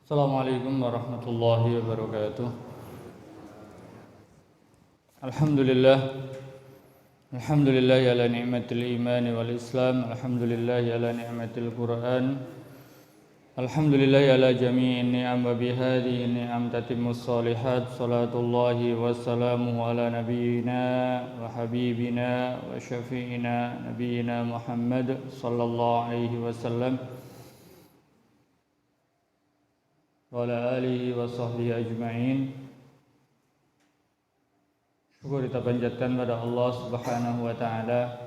Assalamualaikum warahmatullahi wabarakatuh. Alhamdulillah. Alhamdulillah ala ni'matil iman wal islam. Alhamdulillah ala ni'matil Qur'an. Alhamdulillah ala jami'in ni'am wa bihadhihi ni'am tatimmus salihat. Salatullahi wassalamuhu ala nabiyyina wa habibina wa syafi'ina nabiyyina Muhammad sallallahu alaihi wasallam wa ala alihi wa sahbihi ajma'in. Syukur kita panjatkan pada Allah Subhanahu wa taala.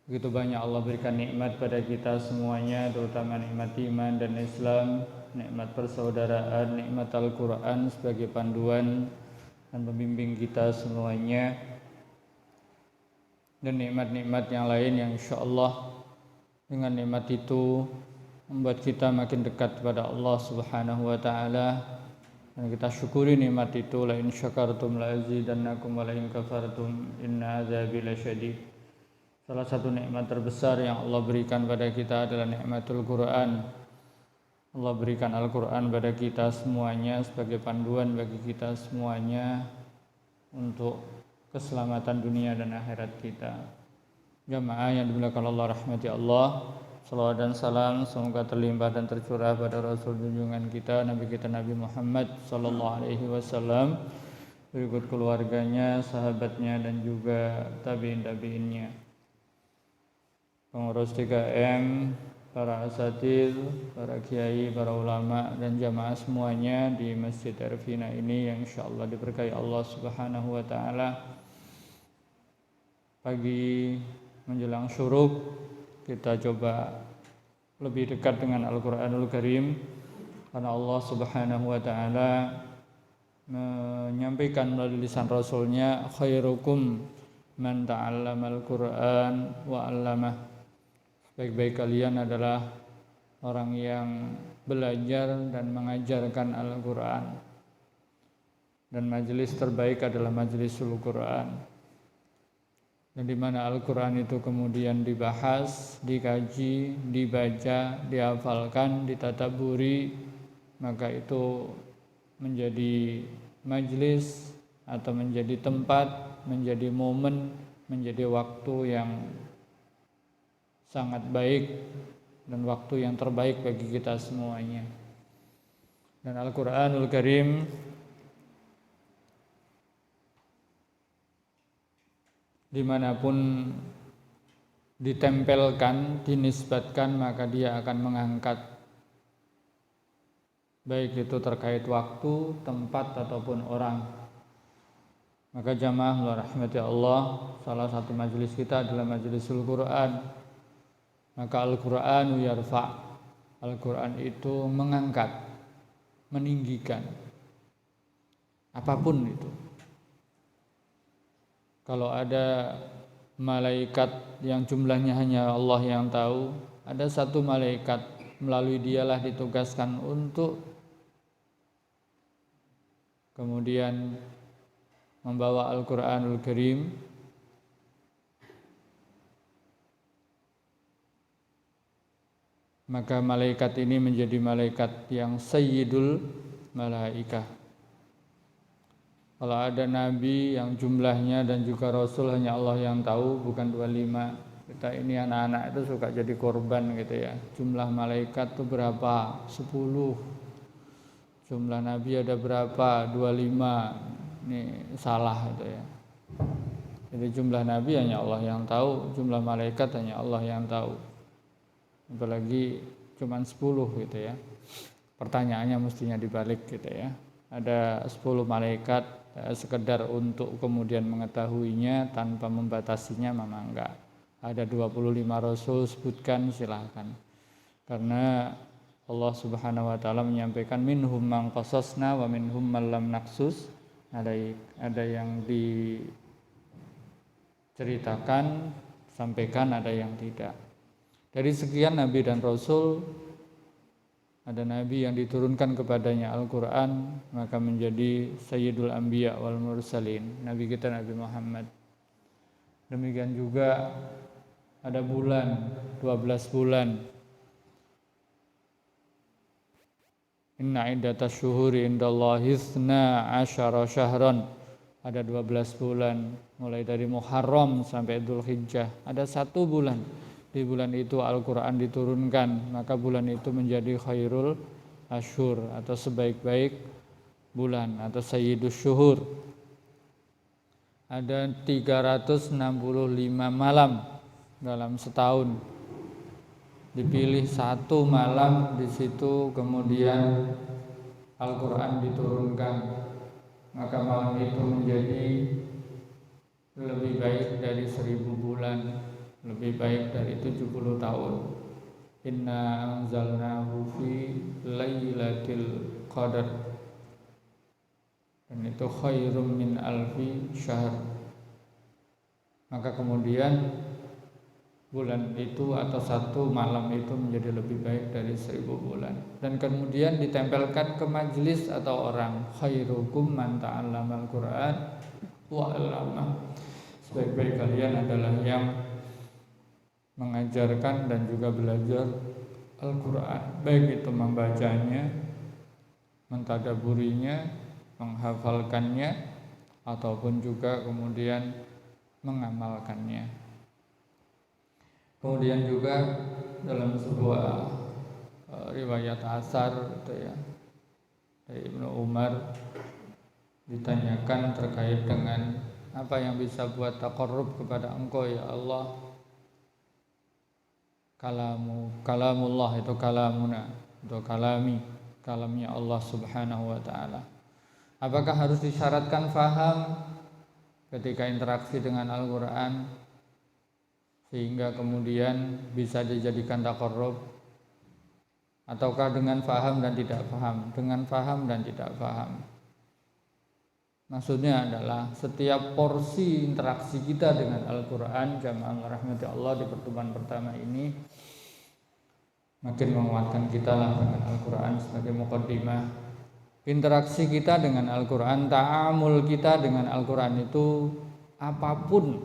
Begitu banyak Allah berikan nikmat pada kita semuanya, terutama nikmat iman dan Islam, nikmat persaudaraan, nikmat Al-Qur'an sebagai panduan dan pembimbing kita semuanya, dan nikmat-nikmat yang lain yang insyaallah dengan nikmat itu membuat kita makin dekat kepada Allah Subhanahu wa taala, dan kita syukuri nikmat itu. La in syakartum la azidannakum wa la in kafartum inna azabi lasyadid. Salah satu nikmat terbesar yang Allah berikan pada kita adalah nikmatul Quran. Allah berikan Al-Quran pada kita semuanya sebagai panduan bagi kita semuanya untuk keselamatan dunia dan akhirat kita. Jamaah yang dimuliakan Allah, rahmati Allah, salawat dan salam semoga terlimpah dan tercurah pada Rasul junjungan kita, Nabi kita Nabi Muhammad sallallahu alaihi wasallam, berikut keluarganya, sahabatnya dan juga tabi'in-tabi'innya, pengurus 3M, para asatidz, para kiai, para ulama dan jamaah semuanya di Masjid Arfina ini yang insyaallah diberkahi Allah Subhanahu wa taala. Pagi menjelang syuruk kita coba lebih dekat dengan Al-Quranul Karim, karena Allah Subhanahu wa ta'ala menyampaikan melalui lisan Rasulnya, khairukum man ta'allamal Qur'an wa 'allamah. Baik-baik kalian adalah orang yang belajar dan mengajarkan Al-Quran, dan majelis terbaik adalah majelisul Quran, dan di mana Al-Quran itu kemudian dibahas, dikaji, dibaca, dihafalkan, ditadabburi, maka itu menjadi majelis atau menjadi tempat, menjadi momen, menjadi waktu yang sangat baik dan waktu yang terbaik bagi kita semuanya. Dan Al-Quranul Karim dimanapun ditempelkan, dinisbatkan, maka dia akan mengangkat, baik itu terkait waktu, tempat ataupun orang. Maka jamaah rahmati Allah, salah satu majelis kita adalah majelisul Quran. Maka Al-Quranu yarfa', Al-Quran itu mengangkat, meninggikan apapun itu. Kalau ada malaikat yang jumlahnya hanya Allah yang tahu, ada satu malaikat, melalui dialah ditugaskan untuk kemudian membawa Al-Quranul Karim, maka malaikat ini menjadi malaikat yang sayyidul malaikah. Kalau ada nabi yang jumlahnya dan juga rasul hanya Allah yang tahu, bukan 25. Kita ini anak-anak itu suka jadi korban gitu ya. Jumlah malaikat itu berapa? 10. Jumlah nabi ada berapa? 25. Ini salah itu ya. Jadi jumlah nabi hanya Allah yang tahu, jumlah malaikat hanya Allah yang tahu. Apalagi cuma 10 gitu ya. Pertanyaannya mestinya dibalik gitu ya. Ada 10 malaikat, sekedar untuk kemudian mengetahuinya tanpa membatasinya memang enggak. Ada 25 rasul, sebutkan silahkan. Karena Allah Subhanahu wa taala menyampaikan minhum man qasasna wa minhum man lam naqsus. Ada yang diceritakan, sampaikan, ada yang tidak. Dari sekian nabi dan rasul, ada nabi yang diturunkan kepadanya Al-Quran, maka menjadi Sayyidul Anbiya wal Mursalin, nabi kita Nabi Muhammad. Demikian juga ada bulan, 12 bulan Inna iddatas syuhuri indallahi 12 syahran. Ada 12 bulan, mulai dari Muharram sampai Dzulhijjah. Ada 1 bulan. Di bulan itu Al-Quran diturunkan, maka bulan itu menjadi khairul asyhur atau sebaik-baik bulan atau sayyidus syuhur. Ada 365 malam dalam setahun. Dipilih 1 malam, di situ kemudian Al-Quran diturunkan. Maka malam itu menjadi lebih baik dari 1000 bulan, lebih baik dari 70 tahun. Inna anzalnahu fi lailatul qadar. Dan itu khairum min alfi syahr. Maka kemudian bulan itu atau 1 malam itu menjadi lebih baik dari 1000 bulan. Dan kemudian ditempelkan ke majelis atau orang, khairukum man ta'allamal Qur'an wa 'allama. Sebaik-baik kalian adalah yang mengajarkan dan juga belajar Al-Qur'an, baik itu membacanya, mentadaburinya, menghafalkannya, ataupun juga kemudian mengamalkannya. Kemudian juga dalam sebuah riwayat asar itu ya, dari Ibnu Umar ditanyakan terkait dengan apa yang bisa buat taqarrub kepada Engkau ya Allah. Kalamullah itu kalamuna, itu kalamnya Allah Subhanahu wa taala. Apakah harus disyaratkan faham ketika interaksi dengan Al-Qur'an sehingga kemudian bisa dijadikan taqarrub, ataukah dengan faham dan tidak faham? Dengan faham dan tidak faham. Maksudnya adalah setiap porsi interaksi kita dengan Al-Quran, jamaah rahmati Allah, di pertemuan pertama ini makin menguatkan kita lah dengan Al-Quran sebagai muqaddimah. Interaksi kita dengan Al-Quran, ta'amul kita dengan Al-Quran itu apapun,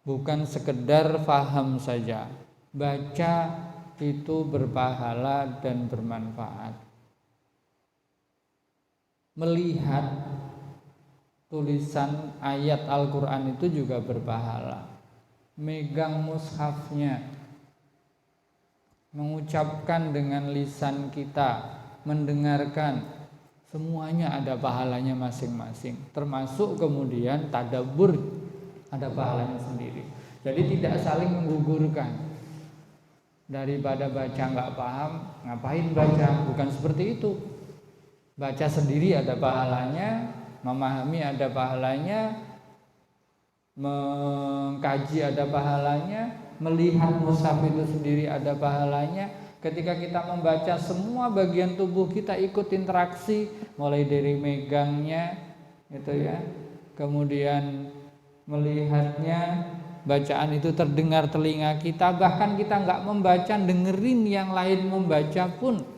bukan sekedar faham saja. Baca itu berpahala dan bermanfaat. Melihat tulisan ayat Al-Quran itu juga berpahala. Megang mushafnya, mengucapkan dengan lisan kita, mendengarkan, semuanya ada pahalanya masing-masing. Termasuk kemudian tadabbur, ada pahalanya sendiri. Jadi tidak saling menggugurkan. Daripada baca nggak paham, ngapain baca? Bukan seperti itu. Baca sendiri ada pahalanya, memahami ada pahalanya, mengkaji ada pahalanya, melihat mushaf itu sendiri ada pahalanya. Ketika kita membaca, semua bagian tubuh kita ikut interaksi, mulai dari megangnya, gitu ya, kemudian melihatnya, bacaan itu terdengar telinga kita, bahkan kita nggak membaca, dengerin yang lain membaca pun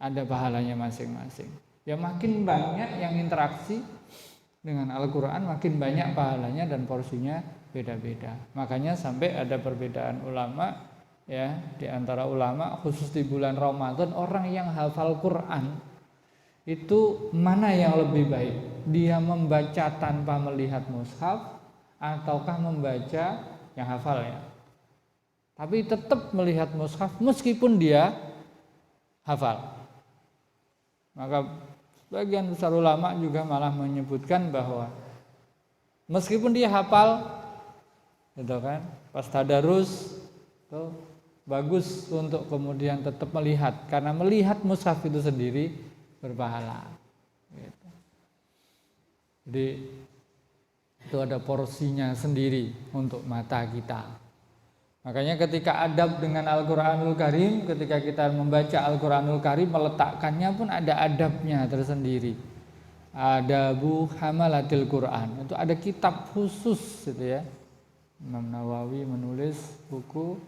ada pahalanya masing-masing. Ya makin banyak yang interaksi dengan Al-Quran, makin banyak pahalanya dan porsinya beda-beda. Makanya sampai ada perbedaan ulama ya, di antara ulama khusus di bulan Ramadan, orang yang hafal Quran itu mana yang lebih baik? Dia membaca tanpa melihat mushaf ataukah membaca yang hafal ya? Tapi tetap melihat mushaf meskipun dia hafal. Maka sebagian besar ulama juga malah menyebutkan bahwa meskipun dia hafal, gitu kan, pas tadarus itu bagus untuk kemudian tetap melihat, karena melihat mushaf itu sendiri berpahala. Gitu. Jadi itu ada porsinya sendiri untuk mata kita. Makanya ketika adab dengan Al-Quranul Karim, ketika kita membaca Al-Quranul Karim, meletakkannya pun ada adabnya tersendiri. Adabu hamalatil Quran, itu ada kitab khusus gitu ya. Imam Nawawi menulis buku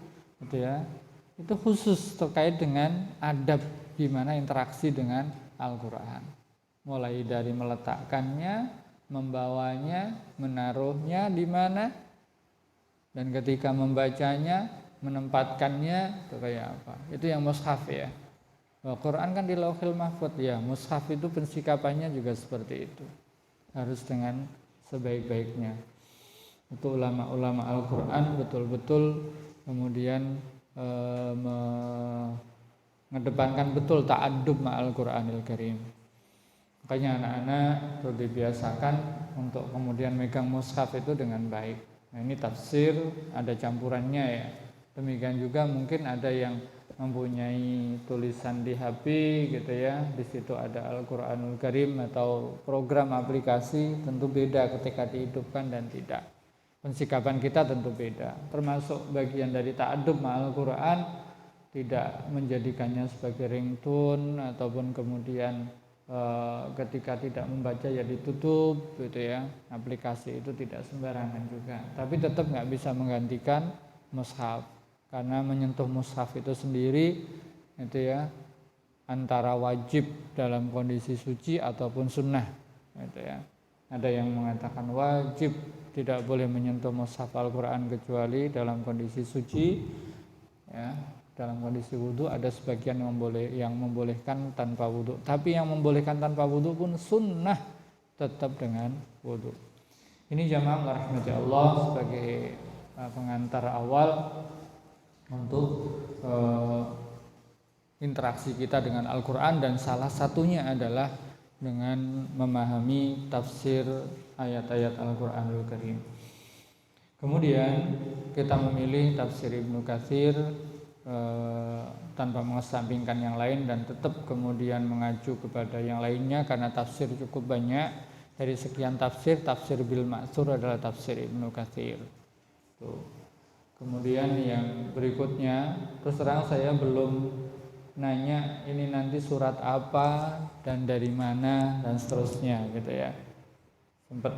gitu ya. Itu khusus terkait dengan adab gimana interaksi dengan Al-Quran. Mulai dari meletakkannya, membawanya, menaruhnya di mana, dan ketika membacanya, menempatkannya itu kayak apa. Itu yang mushaf ya. Quran kan di Lauhil Mahfuz ya, mushaf itu pensikapannya juga seperti itu. Harus dengan sebaik-baiknya. Itu ulama-ulama Al-Qur'an betul-betul kemudian mengedepankan betul ta'addub ma'al Qur'anil Karim. Makanya anak-anak perlu dibiasakan untuk kemudian megang mushaf itu dengan baik. Nah, ini tafsir ada campurannya ya. Demikian juga mungkin ada yang mempunyai tulisan di HP gitu ya. Di situ ada Al-Qur'anul Karim atau program aplikasi, tentu beda ketika dihidupkan dan tidak. Pensikapan kita tentu beda. Termasuk bagian dari ta'addub ma'al Qur'an, tidak menjadikannya sebagai ringtone ataupun kemudian ketika tidak membaca ya ditutup gitu ya. Aplikasi itu tidak sembarangan juga. Tapi tetap nggak bisa menggantikan mushaf, karena menyentuh mushaf itu sendiri itu ya antara wajib dalam kondisi suci ataupun sunnah gitu ya. Ada yang mengatakan wajib tidak boleh menyentuh mushaf Al-Qur'an kecuali dalam kondisi suci ya. Dalam kondisi wudhu ada sebagian yang membolehkan tanpa wudhu. Tapi yang membolehkan tanpa wudhu pun sunnah tetap dengan wudhu. Ini jamaah rahmati Allah sebagai pengantar awal untuk interaksi kita dengan Al-Quran, dan salah satunya adalah dengan memahami tafsir ayat-ayat Al-Quranul Karim. Kemudian kita memilih tafsir Ibnu Katsir tanpa mengesampingkan yang lain dan tetap kemudian mengacu kepada yang lainnya, karena tafsir cukup banyak. Dari sekian tafsir, tafsir bil ma'tsur adalah tafsir Ibnu Katsir. Kemudian yang berikutnya, terus terang saya belum nanya ini nanti surat apa dan dari mana dan seterusnya gitu ya. Sempat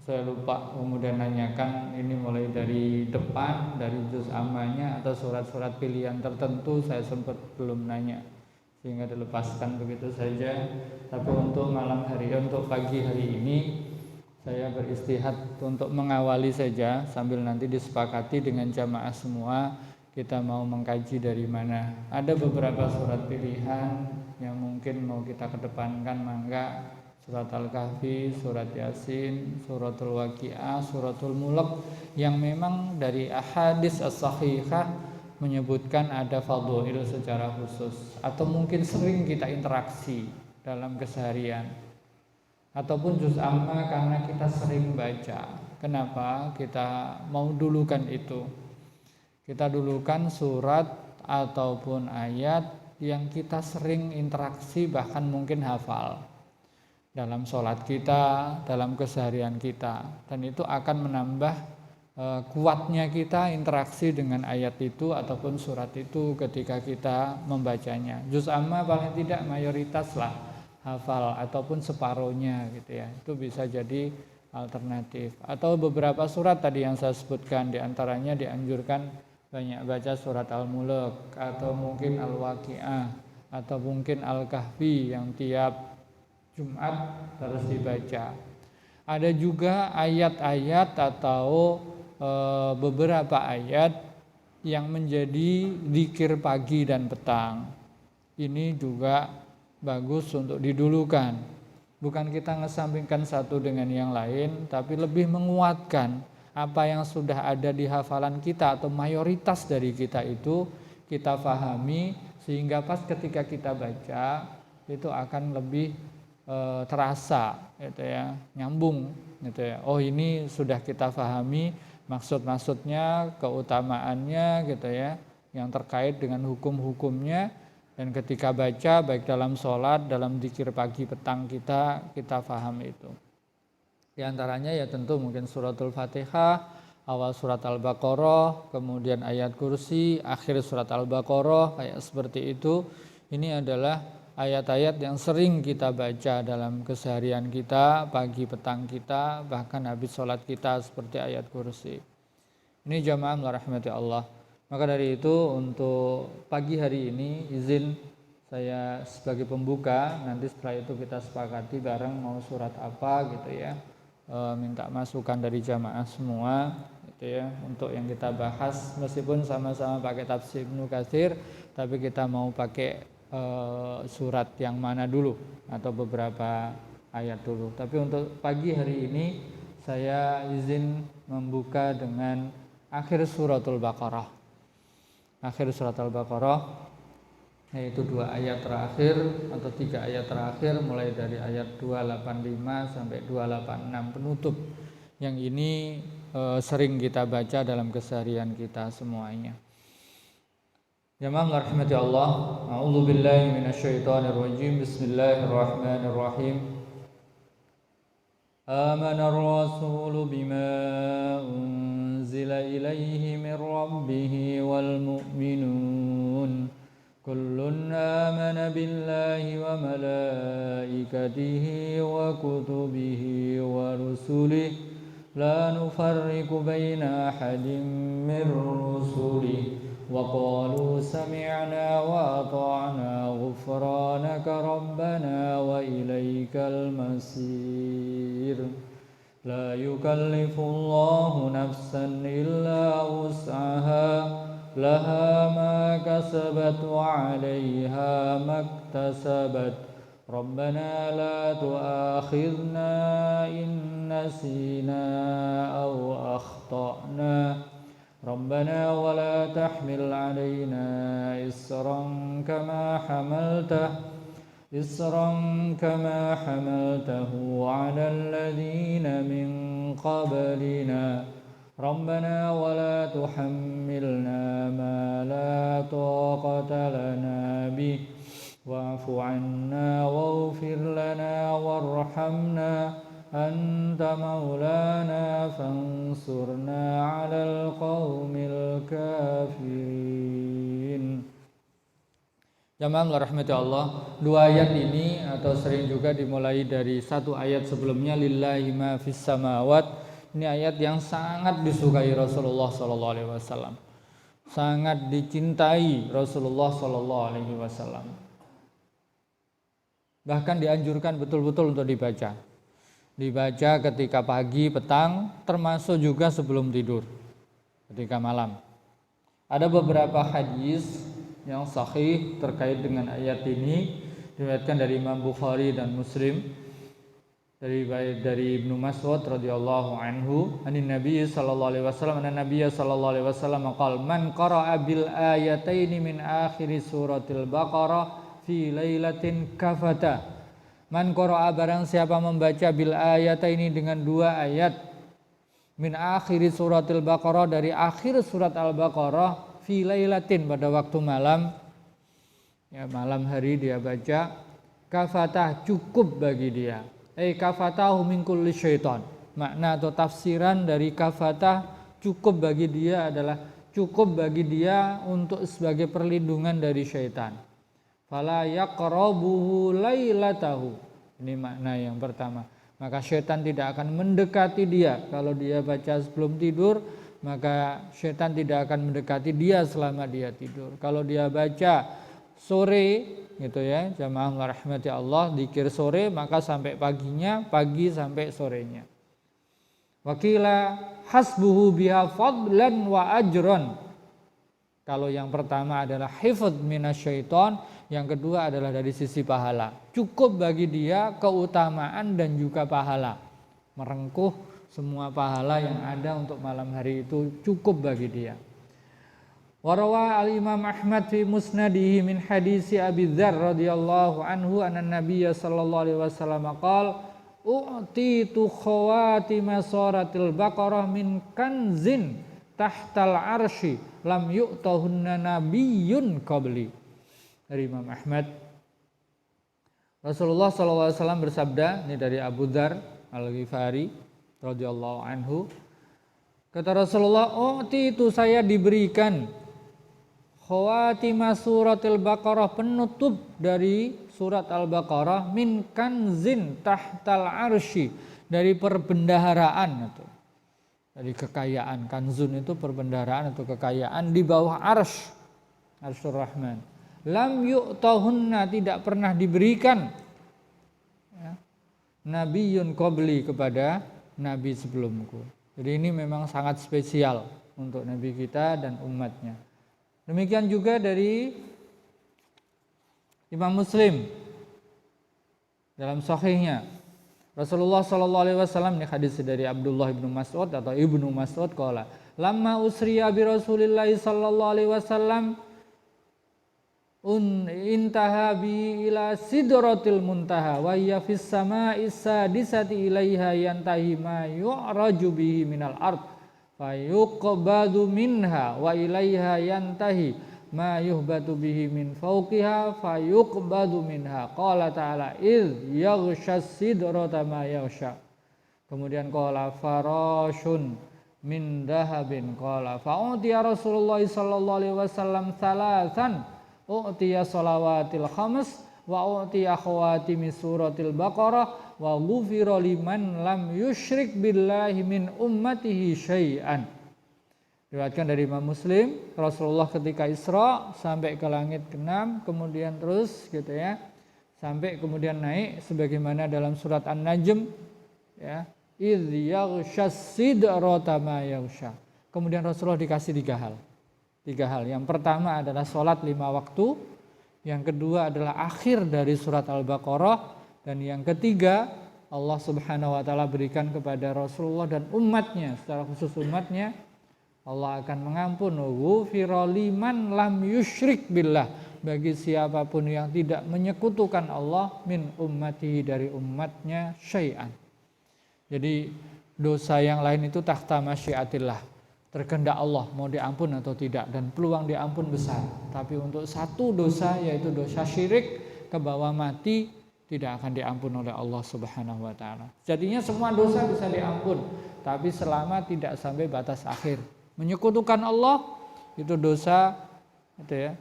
saya lupa kemudian nanyakan ini mulai dari depan, dari juz ammanya atau surat-surat pilihan tertentu, saya sempat belum nanya sehingga dilepaskan begitu saja. Tapi untuk malam hari, untuk pagi hari ini saya beristihad untuk mengawali saja sambil nanti disepakati dengan jamaah semua kita mau mengkaji dari mana. Ada beberapa surat pilihan yang mungkin mau kita kedepankan, mangga. Surat Al-Kahfi, surat Yasin, suratul Waqiah, suratul Mulk, yang memang dari ahadits as-sahihah menyebutkan ada fadhil secara khusus, atau mungkin sering kita interaksi dalam keseharian, ataupun juz amma karena kita sering baca. Kenapa kita mau dulukan itu? Kita dulukan surat ataupun ayat yang kita sering interaksi, bahkan mungkin hafal dalam sholat kita, dalam keseharian kita, dan itu akan menambah kuatnya kita interaksi dengan ayat itu ataupun surat itu ketika kita membacanya. Juz amma paling tidak mayoritas lah hafal ataupun separohnya gitu ya, itu bisa jadi alternatif. Atau beberapa surat tadi yang saya sebutkan, diantaranya dianjurkan banyak baca surat Al-Mulk atau mungkin Al-Waqiah atau mungkin Al-Kahfi yang tiap Jumat harus dibaca. Ada juga ayat-ayat atau beberapa ayat yang menjadi zikir pagi dan petang. Ini juga bagus untuk didulukan. Bukan kita ngesampingkan satu dengan yang lain, tapi lebih menguatkan apa yang sudah ada di hafalan kita atau mayoritas dari kita itu kita pahami, sehingga pas ketika kita baca itu akan lebih terasa gitu ya, nyambung gitu ya. Oh, ini sudah kita pahami maksud-maksudnya, keutamaannya gitu ya, yang terkait dengan hukum-hukumnya, dan ketika baca baik dalam sholat, dalam zikir pagi petang kita paham itu. Di antaranya ya tentu mungkin suratul Fatihah, awal surat Al-Baqarah, kemudian ayat kursi, akhir surat Al-Baqarah, kayak seperti itu. Ini adalah ayat-ayat yang sering kita baca dalam keseharian kita, pagi petang kita, bahkan habis sholat kita, seperti ayat kursi. Ini jamaah rahmati Allah. Maka dari itu untuk pagi hari ini izin saya sebagai pembuka, nanti setelah itu kita sepakati bareng mau surat apa gitu ya. Minta masukan dari jamaah semua gitu ya, untuk yang kita bahas, meskipun sama-sama pakai tafsir Ibnu Katsir, tapi kita mau pakai surat yang mana dulu atau beberapa ayat dulu. Tapi untuk pagi hari ini saya izin membuka dengan akhir suratul Baqarah. Akhir surat Al-Baqarah, yaitu 2 ayat terakhir atau 3 ayat terakhir, mulai dari ayat 285 sampai 286 penutup. Yang ini sering kita baca dalam keseharian kita semuanya. Jamaah rahmati Allah, a'udzubillahi minasyaitonirrajim. Bismillahirrahmanirrahim. Amana ar-rasulu bima unzila ilaihi min rabbih wal mu'minun kullun amana billahi wa malaikatihi wa kutubihi wa rusulihi la nufarriqu baina ahadin min rusulihi وقالوا سمعنا وأطعنا غفرانك ربنا وإليك المصير لا يكلف الله نفسا إلا وسعها لها ما كسبت وعليها ما اكتسبت ربنا لا تؤاخذنا إن نسينا أو أخطأنا ربنا ولا تحمل علينا إصرا كما حملته على الذين من قبلنا ربنا ولا تحملنا ما لا طاقة لنا به واعف عنا واغفر لنا وارحمنا أنت مولانا فانصرنا على القوم الكافرين. Jamaah rahmati Allah, 2 ayat ini atau sering juga dimulai dari 1 ayat sebelumnya, lillahi ma fis samawat. Ini ayat yang sangat disukai Rasulullah sallallahu alaihi wasallam. Sangat dicintai Rasulullah sallallahu alaihi wasallam. Bahkan dianjurkan betul-betul untuk dibaca ketika pagi, petang, termasuk juga sebelum tidur, ketika malam. Ada beberapa hadis yang sahih terkait dengan ayat ini, diriwayatkan dari Imam Bukhari dan Muslim dari Ibnu Mas'ud radhiyallahu anhu, anin Nabi sallallahu alaihi wasallam, anna Nabiy sallallahu alaihi wasallam qala man qara'a bil ayataini min akhir suratil Baqarah fi lailatin kafata. Man qara'a, barang siapa membaca bil ayat ini dengan 2 ayat min akhir suratil Baqarah, dari akhir surat Al-Baqarah, fi lailatin, pada waktu malam, ya malam hari dia baca, kafatah, cukup bagi dia, kafatahu min kulli syaitan. Makna atau tafsiran dari kafatah, cukup bagi dia, adalah cukup bagi dia untuk sebagai perlindungan dari syaitan. Fala yaqrabuhu lailatahu. Ini makna yang pertama. Maka syaitan tidak akan mendekati dia. Kalau dia baca sebelum tidur, maka syaitan tidak akan mendekati dia selama dia tidur. Kalau dia baca sore, gitu ya, jamaah rahmati Allah, zikir sore, maka sampai paginya, pagi sampai sorenya. Wakila hasbuhu biha fadlan wa ajron. Kalau yang pertama adalah hifdz minasyaiton, yang kedua adalah dari sisi pahala. Cukup bagi dia keutamaan dan juga pahala. Merengkuh semua pahala yang ada untuk malam hari itu cukup bagi dia. Warawa al-Imam Ahmad fi musnadihi min hadisi Abi Dzar radhiyallahu anhu anna Nabiy sallallahu alaihi wasallam qala u'titu khawatima suratil Baqarah min kanzin tahtal arsy lam yu'tahunna nabiyyun qabli. Dari Imam Ahmad, Rasulullah SAW bersabda, ini dari Abu Dzar Al-Ghifari radhiyallahu anhu, kata Rasulullah, itu saya diberikan khawatimah suratil Baqarah, penutup dari surat Al-Baqarah, min kanzin tahtal arsy, dari perbendaharaan, itu dari kekayaan. Kanzun itu perbendaharaan atau kekayaan di bawah arsy, arsyur Rahman. Lam yu'tahunna, tidak pernah diberikan, ya, nabiyyun qabli, kepada nabi sebelumku. Jadi ini memang sangat spesial untuk nabi kita dan umatnya. Demikian juga dari Imam Muslim dalam sahihnya Rasulullah sallallahu alaihi wasallam, ini hadis dari Abdullah bin Mas'ud atau Ibnu Mas'ud qala lamma usriya bi Rasulillah sallallahu alaihi wasallam intaha bi ila sidratil muntaha wa hiya fis sama'is sadisati ilaiha yantahi ma yu'raju bihi minal ard fa yuqbadu minha wa ilaiha yantahi ma yuhbatu bihi min fawqiha fa yuqbadu minha qala ta'ala iz yaghshas sidrata ma yaghsha. Kemudian qala farashun min dahabin qala fa utiya Rasulullah sallallahu alaihi wasallam salasan utiya salawatil khams wa utiya khawatimi suratil baqarah wa ghufira liman lam yusyrik billahi min ummatihi syai'an. Diriwayatkan dari Imam Muslim, Rasulullah ketika Isra sampai ke langit ke-6, kemudian terus gitu ya, sampai kemudian naik sebagaimana dalam surat An-Najm ya, idz yaghshas sidrata ma yaghsha. Kemudian Rasulullah dikasih tiga hal. Yang pertama adalah sholat 5 waktu, yang kedua adalah akhir dari surat Al-Baqarah, dan yang ketiga Allah Subhanahu wa taala berikan kepada Rasulullah dan umatnya, secara khusus umatnya, Allah akan mengampun ghufira liman lam yusyrik billah, bagi siapapun yang tidak menyekutukan Allah min ummatihi, dari umatnya syai'an. Jadi dosa yang lain itu tahta masyiatillah, terkehendak Allah mau diampun atau tidak, dan peluang diampun besar. Tapi untuk satu dosa, yaitu dosa syirik, ke bawah mati tidak akan diampun oleh Allah Subhanahu wa taala. Jadinya semua dosa bisa diampun, tapi selama tidak sampai batas akhir. Menyekutukan Allah itu dosa gitu ya.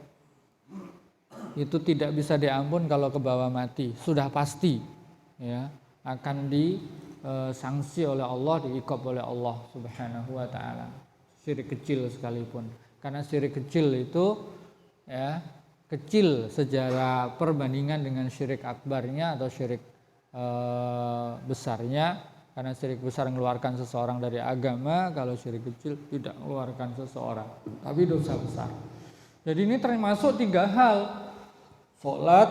Itu tidak bisa diampun kalau ke bawah mati, sudah pasti ya akan disanksi oleh Allah, diiqab oleh Allah Subhanahu wa taala. Syirik kecil sekalipun. Karena syirik kecil itu ya kecil secara perbandingan dengan syirik akbarnya atau syirik besarnya. Karena syirik besar mengeluarkan seseorang dari agama, kalau syirik kecil tidak mengeluarkan seseorang, tapi dosa besar. Jadi ini termasuk 3 hal. Salat,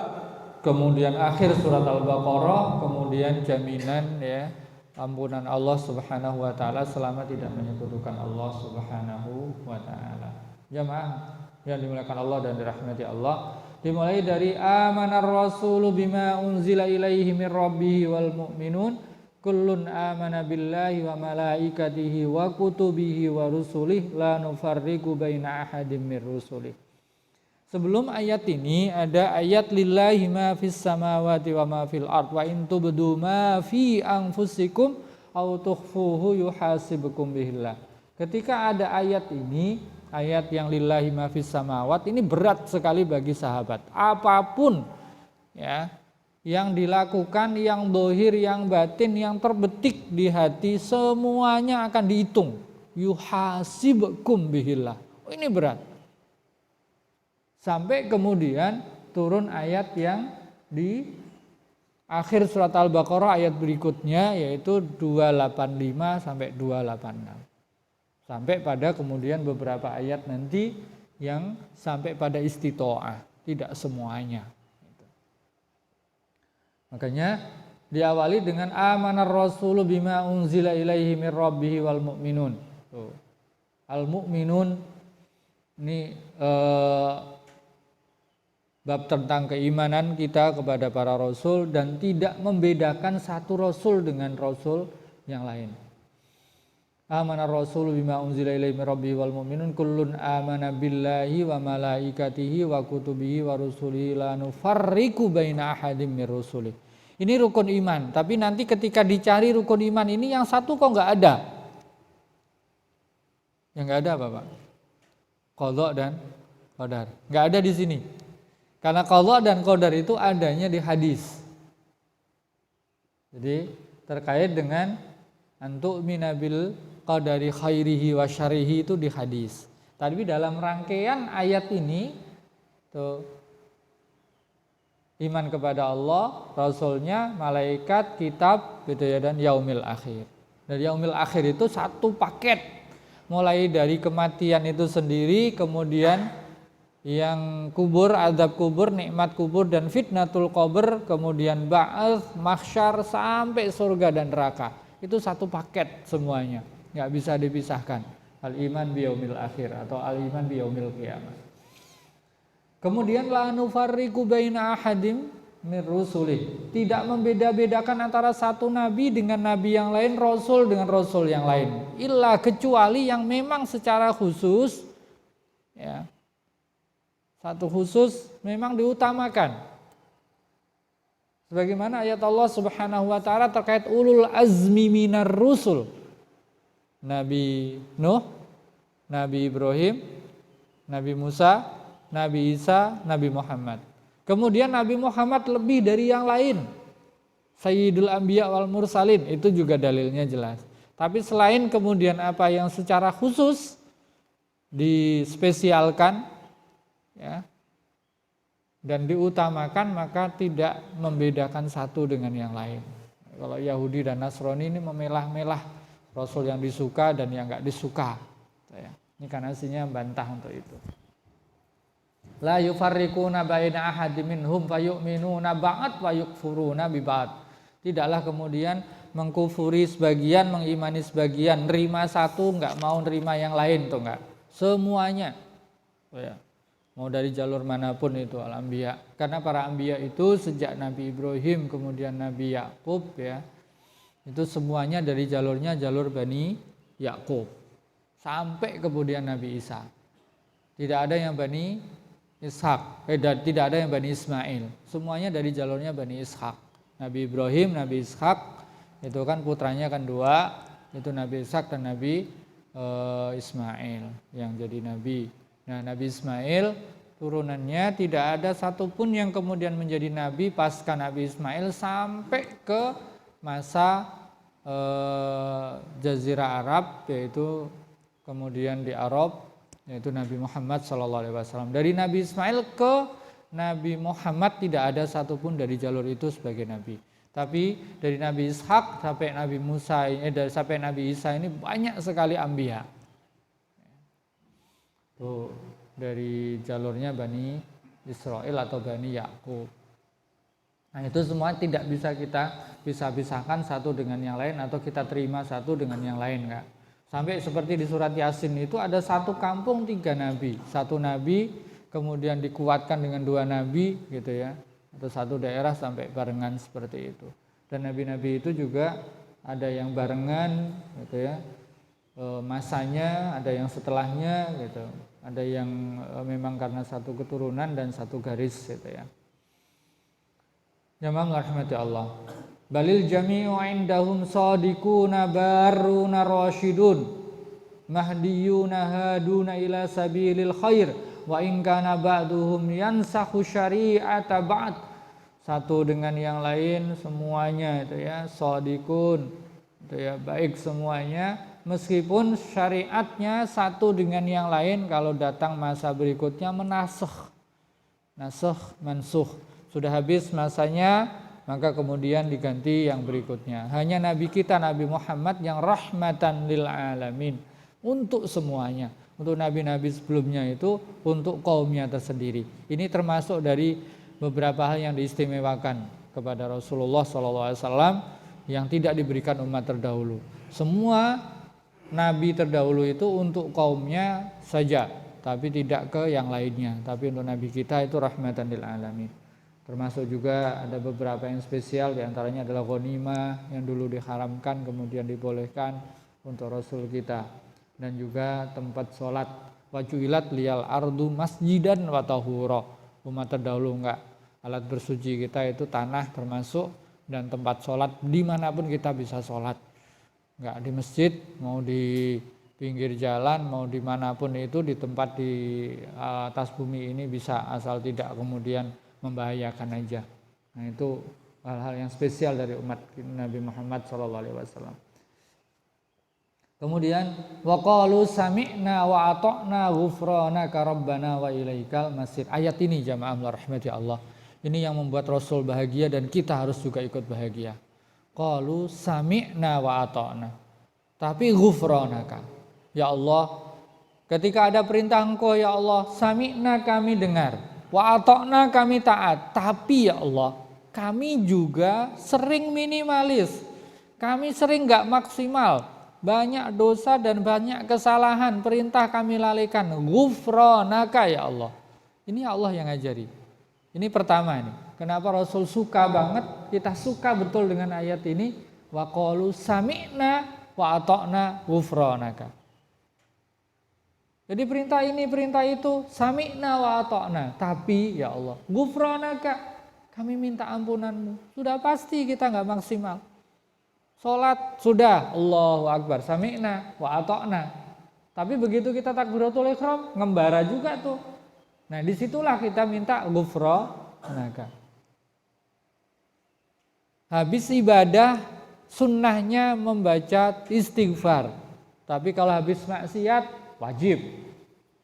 kemudian akhir surat Al-Baqarah, kemudian jaminan ya ampunan Allah Subhanahu wa taala selama tidak menyekutukan Allah Subhanahu wa taala. Jamaah yang dimuliakan Allah dan dirahmati Allah, dimulai dari amanar rasulu bima unzila ilaihi mir rabbih wal mu'minun kullun amana billahi wa malaikatihi wa kutubihi wa rusulih la nufarriqu baina ahadin mir rusulih. Sebelum ayat ini ada ayat lillahi ma fis samawati wa ma fil ard wa in tubdu ma fi anfusikum aw tukhfuhu yuhasibukum bihillah. Ketika ada ayat ini, ayat yang lillahi ma fis samawati, ini berat sekali bagi sahabat. Apapun ya yang dilakukan, yang dohir, yang batin, yang terbetik di hati, semuanya akan dihitung. Yuhasibkum bihillah. Oh, ini berat. Sampai kemudian turun ayat yang di akhir surat Al-Baqarah ayat berikutnya, yaitu 285 sampai 286. Sampai pada kemudian beberapa ayat nanti yang sampai pada istitoah, tidak semuanya. Makanya diawali dengan amanar rasulu bima unzila ilaihi mir rabbih wal mu'minun. Al mu'minun ini bab tentang keimanan kita kepada para rasul dan tidak membedakan satu rasul dengan rasul yang lain. Amanar rasulu bima unzila ilaihi mir rabbih wal mu'minun kullun amana billahi wa malaikatihi wa kutubihi wa rusulihi la nufarriqu baina ahadin mir rusulih. Ini rukun iman, tapi nanti ketika dicari rukun iman ini yang satu kok enggak ada. Yang enggak ada apa, Pak? Qadha dan qadar. Enggak ada di sini. Karena qadha dan qadar itu adanya di hadis. Jadi terkait dengan antu'mina bil qadari khairihi wa syarrihi itu di hadis. Tapi dalam rangkaian ayat ini tuh iman kepada Allah, Rasulnya, malaikat, kitab, gitu ya, dan yaumil akhir. Dan yaumil akhir itu satu paket, mulai dari kematian itu sendiri, kemudian yang kubur, azab kubur, nikmat kubur dan fitnatul qabr, kemudian ba'ats, mahsyar sampai surga dan neraka. Itu satu paket semuanya, nggak bisa dipisahkan. Al-iman biyaumil akhir atau al-iman biyaumil qiyamah. Kemudian la nufarriqu baina ahadim min rusulih. Tidak membeda-bedakan antara satu nabi dengan nabi yang lain, rasul dengan rasul yang lain. Illa kecuali yang memang secara khusus ya. Satu khusus memang diutamakan. Sebagaimana ayat Allah Subhanahu wa taala terkait ulul azmi minar rusul. Nabi Nuh, Nabi Ibrahim, Nabi Musa, Nabi Isa, Nabi Muhammad. Kemudian Nabi Muhammad lebih dari yang lain. Sayyidul Anbiya wal Mursalin, itu juga dalilnya jelas. Tapi selain kemudian apa yang secara khusus dispesialkan ya, dan diutamakan, maka tidak membedakan satu dengan yang lain. Kalau Yahudi dan Nasrani ini memilah-milah Rasul yang disuka dan yang enggak disuka. Ini karena aslinya bantah untuk itu. La yufarriquna baina ahadin minhum fayu'minuna ba'd wa yakfuruna bi ba'd. Tidaklah kemudian mengkufuri sebagian, mengimani sebagian, nerima satu enggak mau nerima yang lain, tuh enggak. Semuanya. Ya. Mau dari jalur manapun itu al-anbiya. Karena para anbiya itu sejak Nabi Ibrahim kemudian Nabi Yakub ya. Itu semuanya dari jalurnya jalur Bani Yakub. Sampai kemudian Nabi Isa. Tidak ada yang Bani Ishak, tidak ada yang Bani Ismail. Semuanya dari jalurnya Bani Ishak. Nabi Ibrahim, Nabi Ishak itu kan putranya kan dua, itu Nabi Ishak dan Nabi Ismail yang jadi nabi. Nah, Nabi Ismail turunannya tidak ada satupun yang kemudian menjadi nabi pasca Nabi Ismail sampai ke masa Jazirah Arab, yaitu kemudian di Arab, yaitu Nabi Muhammad SAW. Dari Nabi Ismail ke Nabi Muhammad tidak ada satupun dari jalur itu sebagai nabi. Tapi dari Nabi Ishak sampai Nabi Musa, sampai Nabi Isa ini banyak sekali anbiya. Tuh, dari jalurnya Bani Israel atau Bani Yakub. Nah, itu semua tidak bisa kita pisahkan satu dengan yang lain atau kita terima satu dengan yang lain, enggak. Sampai seperti di surat Yasin itu ada satu kampung 3 nabi. Satu nabi kemudian dikuatkan dengan 2 nabi gitu ya. Atau satu daerah sampai barengan seperti itu. Dan nabi-nabi itu juga ada yang barengan gitu ya. Masanya, ada yang setelahnya gitu. Ada yang memang karena satu keturunan dan satu garis gitu ya. Jamaah rahmati Allah. Balil jami'u indahum shadiquna baruna rasyidun mahdiyuna haduna ila sabilil khair wa in kana ba'duhum yansakhu syari'ata ba'd. Satu dengan yang lain semuanya itu ya shadiqun itu ya, baik semuanya. Meskipun syariatnya satu dengan yang lain, kalau datang masa berikutnya menasakh. Nasakh, mansukh. Sudah habis masanya, maka kemudian diganti yang berikutnya. Hanya Nabi kita, Nabi Muhammad yang rahmatan lil alamin. Untuk semuanya. Untuk nabi-nabi sebelumnya itu, untuk kaumnya tersendiri. Ini termasuk dari beberapa hal yang diistimewakan kepada Rasulullah SAW yang tidak diberikan umat terdahulu. Semua nabi terdahulu itu untuk kaumnya saja, tapi tidak ke yang lainnya. Tapi untuk nabi kita itu rahmatan lil alamin. Termasuk juga ada beberapa yang spesial, diantaranya adalah ghanimah yang dulu diharamkan kemudian dibolehkan untuk Rasul kita. Dan juga tempat sholat, wajuilat liyal ardu masjidan wa tahura. Umat terdahulu enggak, alat bersuci kita itu tanah termasuk, dan tempat sholat dimanapun kita bisa sholat. Enggak di masjid, mau di pinggir jalan, mau dimanapun itu, di tempat di atas bumi ini bisa, asal tidak kemudian membahayakan aja. Nah, itu hal-hal yang spesial dari umat Nabi Muhammad SAW. Kemudian waqalu sami'na wa ata'na ghufranaka rabbana wa ilaikal masir. Ayat ini jamaah rahmati Allah, ini yang membuat Rasul bahagia dan kita harus juga ikut bahagia. Qalu sami'na wa ata'na. Tapi ghufranaka. Ya Allah, Ketika ada perintah Engkau ya Allah, sami'na kami dengar, wa ata'na kami taat. Tapi ya Allah, kami juga sering minimalis. Kami sering gak maksimal. Banyak dosa dan banyak kesalahan, perintah kami lalaikan. Ghufranaka ya Allah. Ini Allah yang ngajari. Ini pertama ini. Kenapa Rasul suka banget, kita suka betul dengan ayat ini. Wa qalu sami'na wa ata'na ghufranaka. Jadi perintah ini, perintah itu, sami'na wa ata'na. Tapi ya Allah, ghufranaka, kami minta ampunanmu. Sudah pasti kita gak maksimal. Sholat sudah, Allahu Akbar, sami'na wa ata'na. Tapi begitu kita takbiratul ihram, ngembara juga tuh. Nah disitulah kita minta ghufranaka. Habis ibadah, sunnahnya membaca istighfar. Tapi kalau habis maksiat, wajib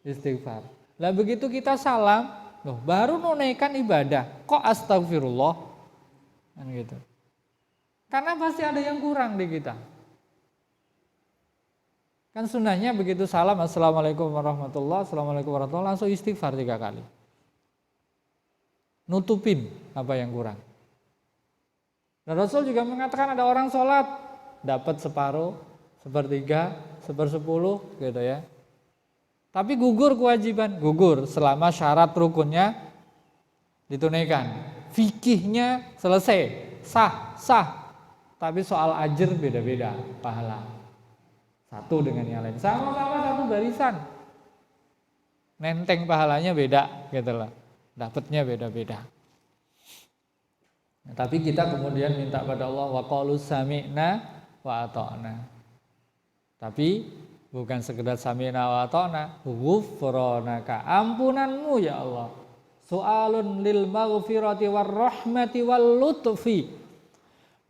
istighfar. Lah begitu kita salam, loh baru nunaikan ibadah, kok astagfirullah? Kan gitu. Karena pasti ada yang kurang di kita. Kan sunnahnya begitu salam, assalamualaikum warahmatullahi, assalamualaikum warahmatullahi, langsung istighfar 3 kali. Nutupin apa yang kurang. Dan Rasul juga mengatakan ada orang sholat, dapat separuh, 1/3, 1/10 gitu ya. Tapi gugur kewajiban, gugur selama syarat rukunnya ditunaikan. Fikihnya selesai, sah. Tapi soal ajr beda-beda pahala. Satu dengan yang lain, sama-sama satu barisan. Nenteng pahalanya beda gitu loh. Dapatnya beda-beda. Nah, tapi kita kemudian minta pada Allah wa qalu sami'na wa ata'na. Tapi bukan sekedar sami'na wa ata'na, ghufranaka, ampunanmu ya Allah. Su'alun lil maghfirati war rahmati wal lutfi.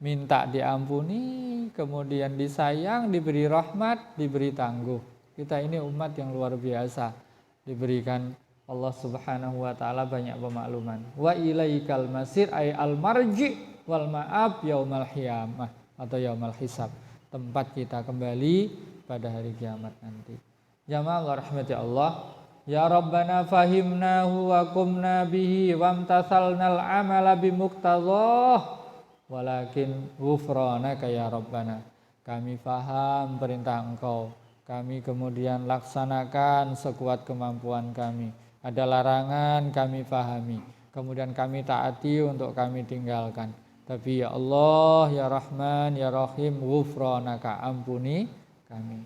Minta diampuni, kemudian disayang, diberi rahmat, diberi tangguh. Kita ini umat yang luar biasa, diberikan Allah Subhanahu wa taala banyak pemakluman. Wa ilaikal masir ay al marji wal ma'ab yaumal qiyamah atau yaumal hisab. Tempat kita kembali pada hari kiamat nanti. Jamaah rahmati Allah, ya Rabbana fahimnahu wa qumna bihi wa amtathalnal amala bimuqtadhah walakin ghufranaka ya Rabbana. Kami faham perintah Engkau, kami kemudian laksanakan sekuat kemampuan kami. Ada larangan kami fahami, kemudian kami taati untuk kami tinggalkan. Tapi ya Allah, ya Rahman, ya Rahim, ghufranaka, ampuni kami.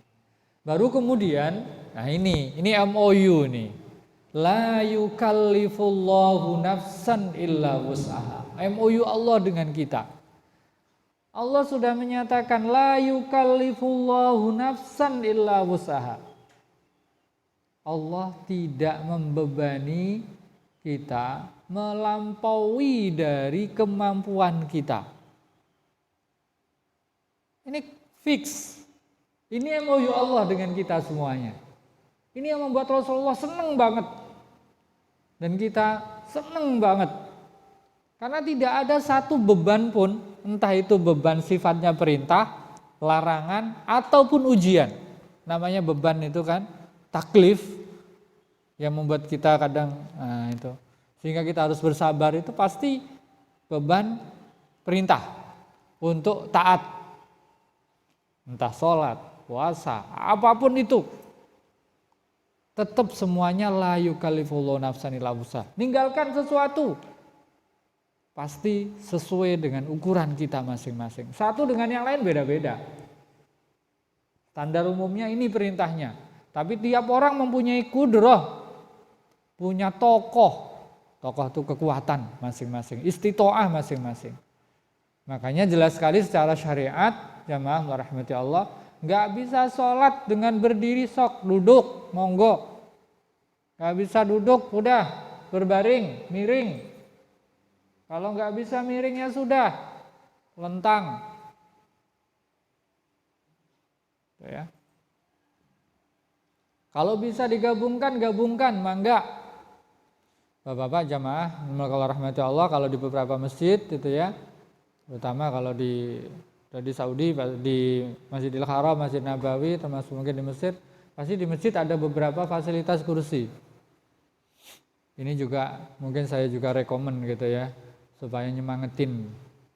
Baru kemudian, nah ini MOU nih. La yukallifullahu nafsan illa wus'aha. MOU Allah dengan kita. Allah sudah menyatakan la yukallifullahu nafsan illa wus'aha. Allah tidak membebani kita melampaui dari kemampuan kita. Ini fix. Ini MOU Allah dengan kita semuanya. Ini yang membuat Rasulullah senang banget. Dan kita senang banget. Karena tidak ada satu beban pun, entah itu beban sifatnya perintah, larangan, ataupun ujian. Namanya beban itu kan taklif yang membuat kita kadang itu sehingga kita harus bersabar, itu pasti beban perintah untuk taat, entah sholat, puasa, apapun itu, tetap semuanya la yukallifullahu nafsan illa wus'aha. Ninggalkan sesuatu pasti sesuai dengan ukuran kita masing-masing. Satu dengan yang lain beda-beda. Standar umumnya ini perintahnya. Tapi tiap orang mempunyai kudrah, punya tokoh itu kekuatan masing-masing, istitoah masing-masing. Makanya jelas sekali secara syariat, jamaah rahmati Allah, nggak bisa sholat dengan berdiri sok, duduk, monggo. Nggak bisa duduk, udah berbaring, miring. Kalau nggak bisa miring ya sudah, lentang. Ya. Kalau bisa digabungkan, gabungkan, mangga. Bapak-bapak jamaah, kalau rahmati Allah, kalau di beberapa masjid itu ya, terutama kalau di Saudi, di Masjidil Haram, Masjid Nabawi, termasuk mungkin di Mesir, Pasti di masjid ada beberapa fasilitas kursi. Ini juga mungkin saya juga rekomen gitu ya, supaya nyemangetin.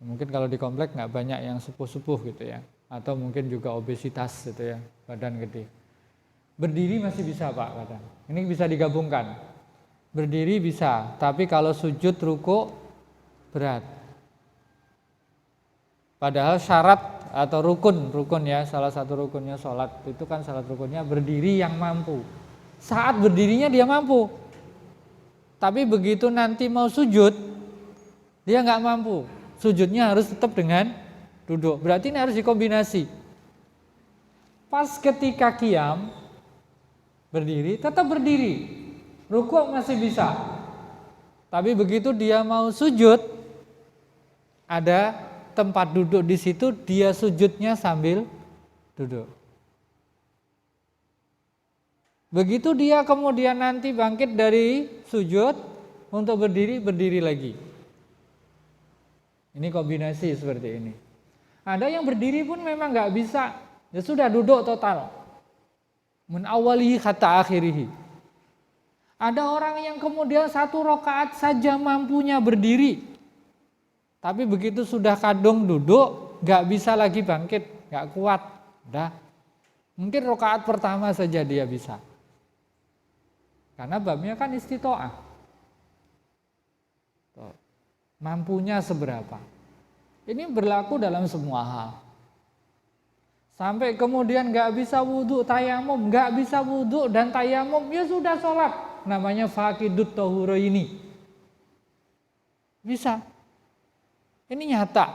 Mungkin kalau di komplek nggak banyak yang sepuh-sepuh gitu ya, atau mungkin juga obesitas gitu ya, badan gede. Berdiri masih bisa Pak kadang. Ini bisa digabungkan. Berdiri bisa, tapi kalau sujud ruku berat. Padahal syarat atau rukun ya, salah satu rukunnya sholat itu kan salah rukunnya berdiri yang mampu. Saat berdirinya dia mampu, tapi begitu nanti mau sujud dia nggak mampu. Sujudnya harus tetap dengan duduk. Berarti ini harus dikombinasi. Pas ketika qiyam berdiri tetap berdiri, rukuk masih bisa. Tapi begitu dia mau sujud ada tempat duduk di situ, dia sujudnya sambil duduk. Begitu dia kemudian nanti bangkit dari sujud untuk berdiri lagi. Ini kombinasi seperti ini. Ada yang berdiri pun memang nggak bisa, ya sudah duduk total. Min awalihi hatta akhirihi. Ada orang yang kemudian 1 rakaat saja mampunya berdiri. Tapi begitu sudah kadung duduk, nggak bisa lagi bangkit, nggak kuat. Udah, mungkin rakaat pertama saja dia bisa. Karena babnya kan istitoah. Mampunya seberapa. Ini berlaku dalam semua hal. Sampai kemudian nggak bisa wudhu, tayamum, nggak bisa wudhu dan tayamum, ya sudah sholat. Namanya faqidut tahuro ini. Bisa. Ini nyata,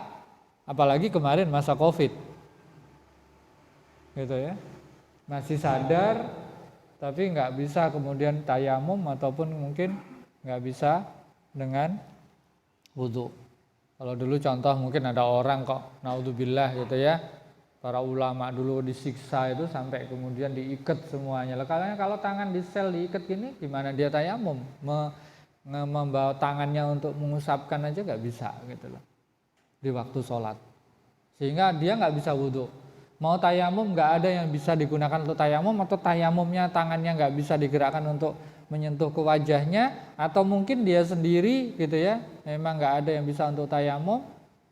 apalagi kemarin masa Covid, gitu ya, masih sadar, tapi nggak bisa kemudian tayamum ataupun mungkin nggak bisa dengan wudhu. Kalau dulu contoh mungkin ada orang kok, naudzubillah gitu ya, para ulama dulu disiksa itu sampai kemudian diikat semuanya. Kalau tangan di sel diikat gini, gimana dia tayamum? Membawa tangannya untuk mengusapkan aja nggak bisa gitu loh. Di waktu sholat, sehingga dia nggak bisa wudhu. Mau tayamum nggak ada yang bisa digunakan untuk tayamum, atau tayamumnya tangannya nggak bisa digerakkan untuk menyentuh ke wajahnya, atau mungkin dia sendiri gitu ya, memang nggak ada yang bisa untuk tayamum,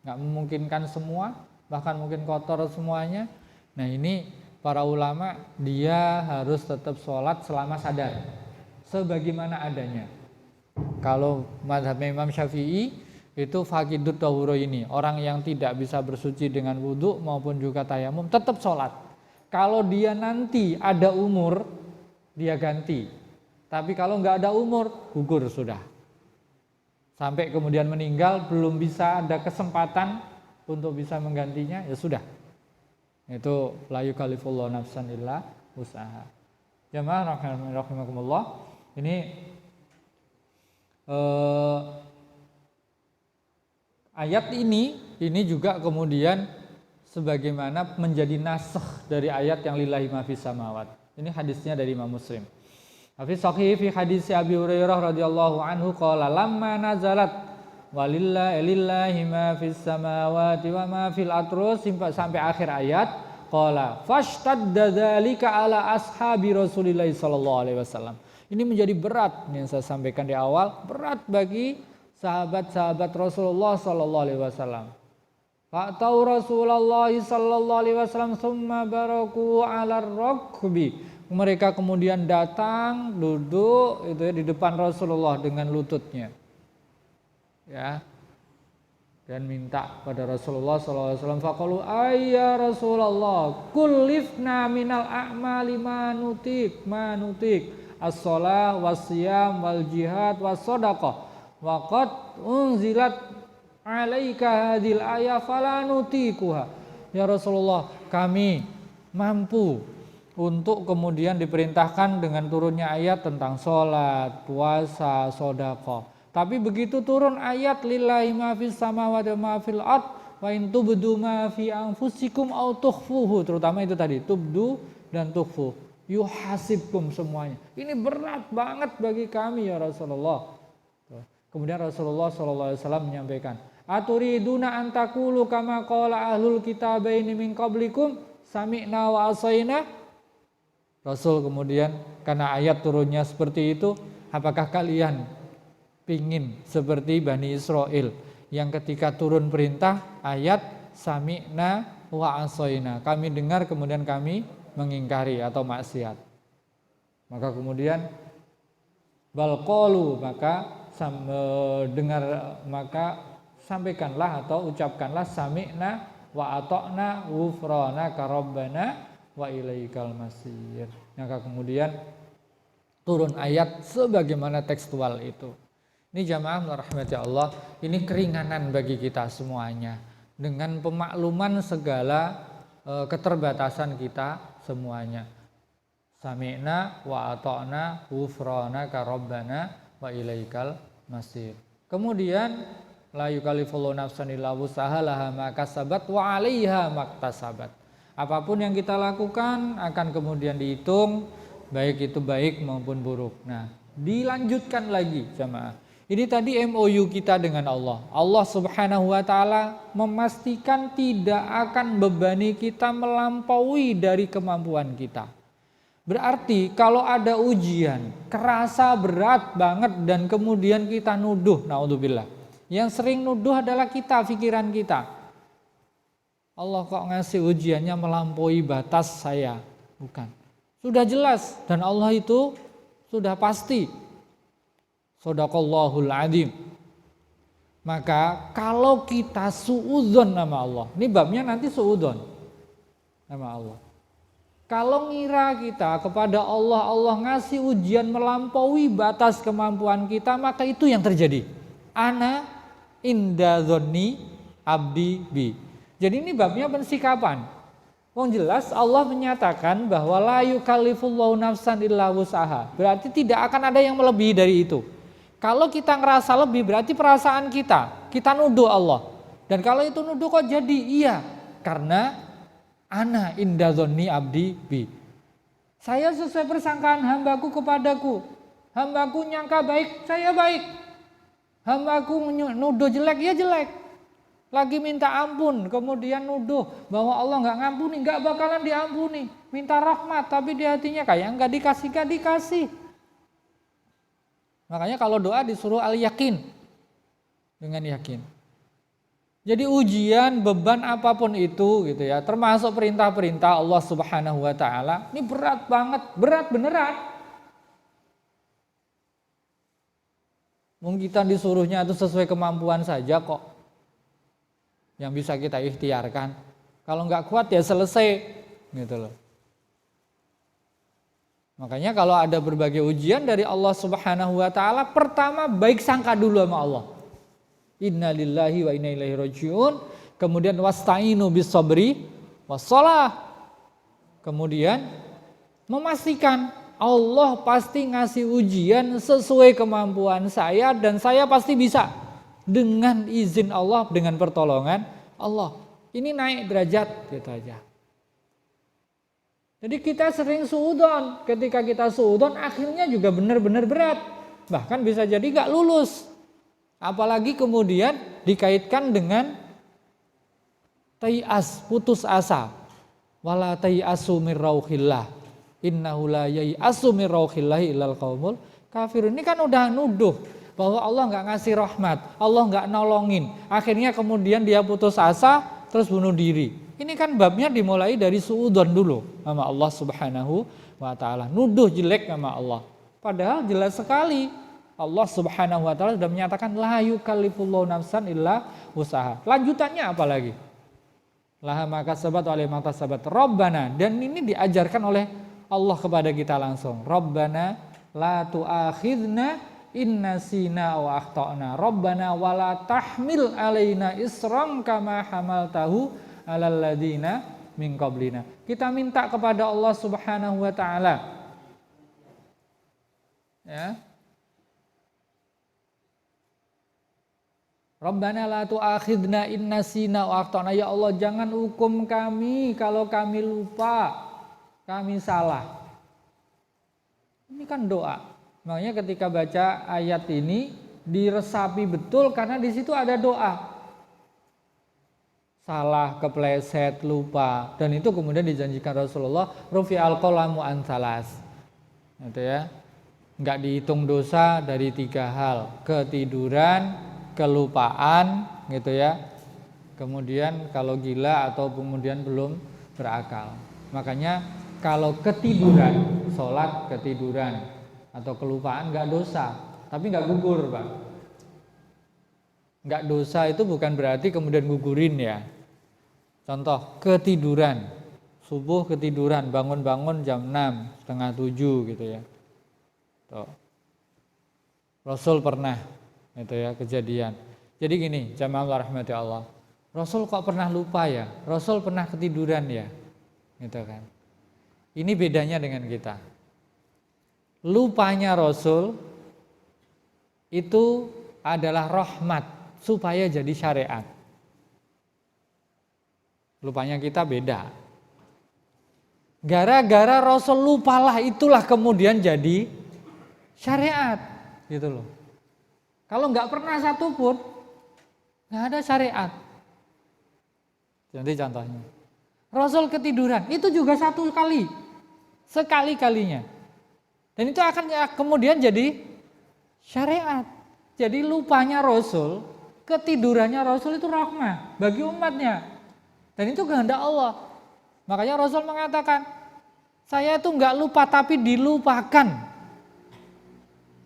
nggak memungkinkan semua, bahkan mungkin kotor semuanya. Nah ini para ulama dia harus tetap sholat selama sadar, sebagaimana adanya. Kalau mazhab Imam Syafi'i itu faqidut tahuro ini, orang yang tidak bisa bersuci dengan wudhu maupun juga tayamum tetap sholat. Kalau dia nanti ada umur dia ganti, tapi kalau nggak ada umur gugur sudah. Sampai kemudian meninggal belum bisa ada kesempatan untuk bisa menggantinya, ya sudah. Itu la yukallifullahu nafsan illa wus'aha. Jamaah rahimakumullah, ini ayat ini juga kemudian sebagaimana menjadi nasakh dari ayat yang lillahi ma fis samawat. Ini hadisnya dari Imam Muslim. Fi sahih fi hadis Abi Hurairah radhiyallahu anhu qala lamma nazalat walillahi ma fis samawati wa ma fil atrus sampai akhir ayat qala fashtadda dzalika ala ashabi Rasulillah sallallahu alaihi wasallam. Ini menjadi berat yang saya sampaikan di awal, berat bagi sahabat-sahabat Rasulullah sallallahu alaihi wasallam. Fa'tau Rasulullah sallallahu alaihi wasallam summa baraku 'ala ar-rukbi. Mereka kemudian datang duduk itu ya di depan Rasulullah dengan lututnya. Ya. Dan minta pada Rasulullah sallallahu alaihi wasallam faqalu ayya Rasulullah kullifna minal a'mali ma nutik as-shalah was-shiyam wal jihad was-shadaqah. Waqad unzilat alaika hadil ayah fala nutikuha. Ya Rasulullah, kami mampu untuk kemudian diperintahkan dengan turunnya ayat tentang sholat, puasa, sedekah. Tapi begitu turun ayat lillahi ma fis samawati wa ma fil ard wa in tubdu ma fi anfusikum aw tukhfuhu, terutama itu tadi tubdu dan tukhfu, yuhasibkum semuanya. Ini berat banget bagi kami ya Rasulullah. Kemudian Rasulullah SAW menyampaikan, aturiduna antakulu kama qala ahlul kitabaini min qablikum sami'na wa asaina. Rasul kemudian karena ayat turunnya seperti itu, apakah kalian pingin seperti Bani Israel yang ketika turun perintah ayat sami'na wa asoina, kami dengar kemudian kami mengingkari atau maksiat. Maka kemudian balqalu, maka sampaikanlah atau ucapkanlah sami'na wa ata'na ghufranaka rabbana wa ilaikal masir. Maka kemudian turun ayat sebagaimana tekstual itu. Ini jamaah rahmati Allah, ini keringanan bagi kita semuanya dengan pemakluman segala keterbatasan kita semuanya. Sami'na wa ata'na ghufranaka rabbana wa ilaikal masir. Kemudian la yukallifullahu nafsan illa wus'aha laha ma kasabat wa 'alaiha maktasabat. Apapun yang kita lakukan akan kemudian dihitung, baik itu baik maupun buruk. Nah, dilanjutkan lagi jamaah. Ini tadi MOU kita dengan Allah. Allah Subhanahu wa taala memastikan tidak akan bebani kita melampaui dari kemampuan kita. Berarti kalau ada ujian, kerasa berat banget dan kemudian kita nuduh, naudzubillah. Yang sering nuduh adalah kita, pikiran kita. Allah kok ngasih ujiannya melampaui batas saya. Bukan. Sudah jelas dan Allah itu sudah pasti. Shadaqallahul adzim. Maka kalau kita suudzon nama Allah, ini babnya nanti suudzon nama Allah. Kalau ngira kita kepada Allah, Allah ngasih ujian melampaui batas kemampuan kita, maka itu yang terjadi. Ana inda dzonni abdi bi. Jadi ini babnya pensikapan. Wong jelas Allah menyatakan bahwa la yukallifullahu nafsan illa wus'aha. Berarti tidak akan ada yang melebihi dari itu. Kalau kita ngerasa lebih berarti perasaan kita nuduh Allah. Dan kalau itu nuduh kok jadi iya, karena ana inda dzonni abdi bi. Saya sesuai persangkaan hambaku kepadaku. Hambaku nyangka baik, saya baik. Hambaku nuduh jelek, ya jelek. Lagi minta ampun, kemudian nuduh bahwa Allah nggak ngampuni, nggak bakalan diampuni. Minta rahmat, tapi di hatinya kayak nggak dikasih. Makanya kalau doa disuruh al-yakin, dengan yakin. Jadi ujian, beban apapun itu gitu ya, termasuk perintah-perintah Allah Subhanahu wa taala, ini berat banget, berat beneran. Mungkin kita disuruhnya itu sesuai kemampuan saja kok. Yang bisa kita ikhtiarkan. Kalau nggak kuat ya selesai gitu loh. Makanya kalau ada berbagai ujian dari Allah Subhanahu wa taala, pertama baik sangka dulu sama Allah. Inna lillahi wa inna ilaihi rajiun. Kemudian wasta'inu bis sabri wassalah. Kemudian memastikan Allah pasti ngasih ujian sesuai kemampuan saya dan saya pasti bisa dengan izin Allah, dengan pertolongan Allah. Ini naik derajat gitu aja. Jadi kita sering suudzon, ketika kita suudzon akhirnya juga benar-benar berat. Bahkan bisa jadi gak lulus. Apalagi kemudian dikaitkan dengan tai'as, putus asa. Wala tai'asu mir rauhillah. Innahu la yai'asu mir rauhillahi illal qaumul kafirun. Ini kan udah nuduh bahwa Allah gak ngasih rahmat, Allah gak nolongin. Akhirnya kemudian dia putus asa terus bunuh diri. Ini kan babnya dimulai dari suudzon dulu sama Allah Subhanahu wa taala. Nuduh jelek sama Allah. Padahal jelas sekali Allah Subhanahu wa taala sudah menyatakan la yukallifullahu nafsan illa wus'aha. Lanjutannya apa lagi? Laha ma kasabat wa alaiha ma kasabat. Rabbana, dan ini diajarkan oleh Allah kepada kita langsung. Rabbana la tu'akhidna in nasina wa akhtana. Rabbana wala tahmil alaina isran kama hamaltahu alal ladina min qablina. Kita minta kepada Allah Subhanahu wa taala. Ya. Rabbana la tu'akhidna in nasina wa akhtana. Ya Allah, jangan hukum kami kalau kami lupa, kami salah. Ini kan doa. Makanya ketika baca ayat ini diresapi betul karena di situ ada doa. salah, kepleset, lupa, dan itu kemudian dijanjikan Rasulullah rufi'al qalamu an salas, gitu ya, nggak dihitung dosa dari 3 hal, ketiduran, kelupaan, gitu ya, kemudian kalau gila atau kemudian belum berakal. Makanya kalau ketiduran, sholat ketiduran atau kelupaan nggak dosa, tapi nggak gugur, Pak. Nggak dosa itu bukan berarti kemudian gugurin ya. Contoh, ketiduran, subuh ketiduran, bangun-bangun jam 6, setengah 7 gitu ya. Tuh. Rasul pernah itu ya kejadian. Jadi gini, jamaah rahmati Allah. Rasul kok pernah lupa ya? Rasul pernah ketiduran ya? Gitu kan. Ini bedanya dengan kita. Lupanya Rasul itu adalah rahmat supaya jadi syariat. Lupanya kita beda. Gara-gara Rasul lupalah itulah kemudian jadi syariat, gitu loh. Kalau nggak pernah satu pun, nggak ada syariat. Jadi contohnya, Rasul ketiduran, itu juga satu kali, sekali-kalinya. Dan itu akan kemudian jadi syariat. Jadi lupanya Rasul, ketidurannya Rasul itu rahmah bagi umatnya. Dan itu kehendak Allah. Makanya Rasul mengatakan, saya itu enggak lupa tapi dilupakan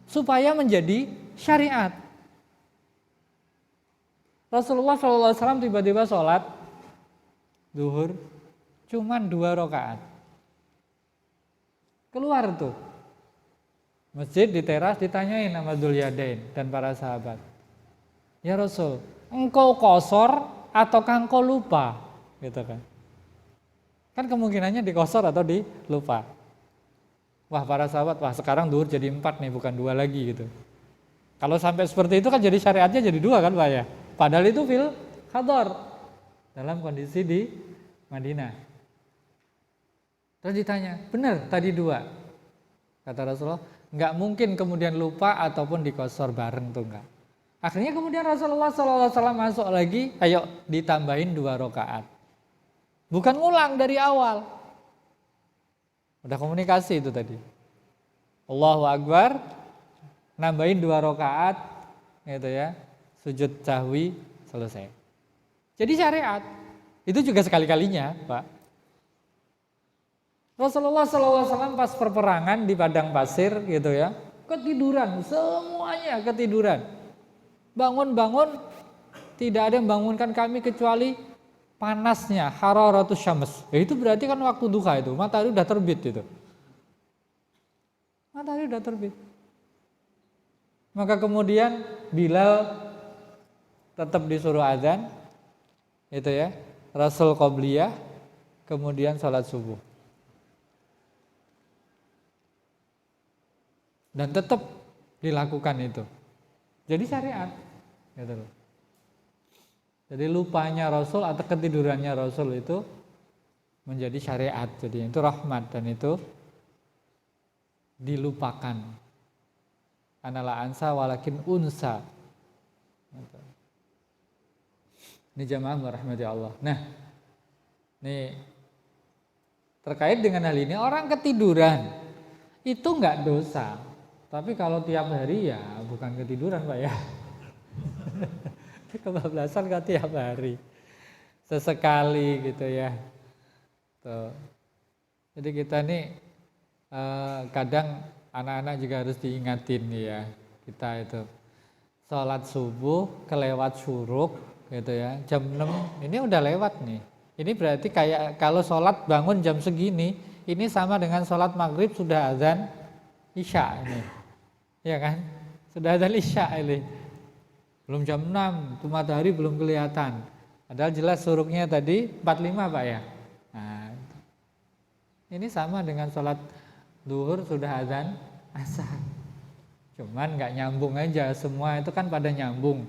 supaya menjadi syariat. Rasulullah SAW tiba-tiba sholat zuhur cuman 2 rakaat. Keluar tuh masjid di teras, ditanyain sama Dzuliyadain dan para sahabat. Ya Rasul, engkau qashar ataukah engkau lupa? Gitu kan. Kan kemungkinannya dikosor atau dilupa. Wah para sahabat, wah sekarang zuhur jadi 4 nih, bukan 2 lagi gitu. Kalau sampai seperti itu kan jadi syariatnya jadi 2 kan Pak ya. Padahal itu fil hadar, dalam kondisi di Madinah. Terus ditanya, benar tadi 2? Kata Rasulullah, enggak mungkin kemudian lupa ataupun dikosor bareng tuh enggak. Akhirnya kemudian Rasulullah SAW masuk lagi, ayo ditambahin 2 rakaat. Bukan ngulang dari awal. Udah komunikasi itu tadi. Allahu Akbar, nambahin 2 rakaat, gitu ya, sujud sahwi, selesai. Jadi syariat. Itu juga sekali-kalinya, Pak. Rasulullah SAW pas perperangan di padang pasir, gitu ya, ketiduran, semuanya ketiduran. Bangun-bangun, tidak ada yang bangunkan kami kecuali panasnya, hararatus syams. Ya itu berarti kan waktu duha itu, matahari udah terbit itu. Matahari udah terbit. Maka kemudian Bilal tetap disuruh azan, itu ya, Rasul qobliyah, kemudian sholat subuh. Dan tetap dilakukan itu. Jadi syariat, gitu loh. Jadi lupanya Rasul atau ketidurannya Rasul itu menjadi syariat. Jadi itu rahmat dan itu dilupakan. Analah ansa walakin unsa. Ini jamaah rahmati Allah. Nah, nih terkait dengan hal ini, orang ketiduran itu enggak dosa. Tapi kalau tiap hari ya bukan ketiduran Pak ya. Kebablasan kan tiap hari, sesekali gitu ya. Tuh. Jadi kita nih kadang anak-anak juga harus diingatin nih ya. Kita itu sholat subuh kelewat syuruk gitu ya, jam 6 ini udah lewat nih. Ini berarti kayak kalau sholat bangun jam segini, ini sama dengan sholat maghrib sudah azan isya ini, ya kan? Sudah azan isya ini. Belum jam 6, tuh matahari belum kelihatan. Padahal jelas suruknya tadi 45 Pak ya. Nah, ini sama dengan sholat zuhur sudah azan asar. Cuman nggak nyambung aja, semua itu kan pada nyambung.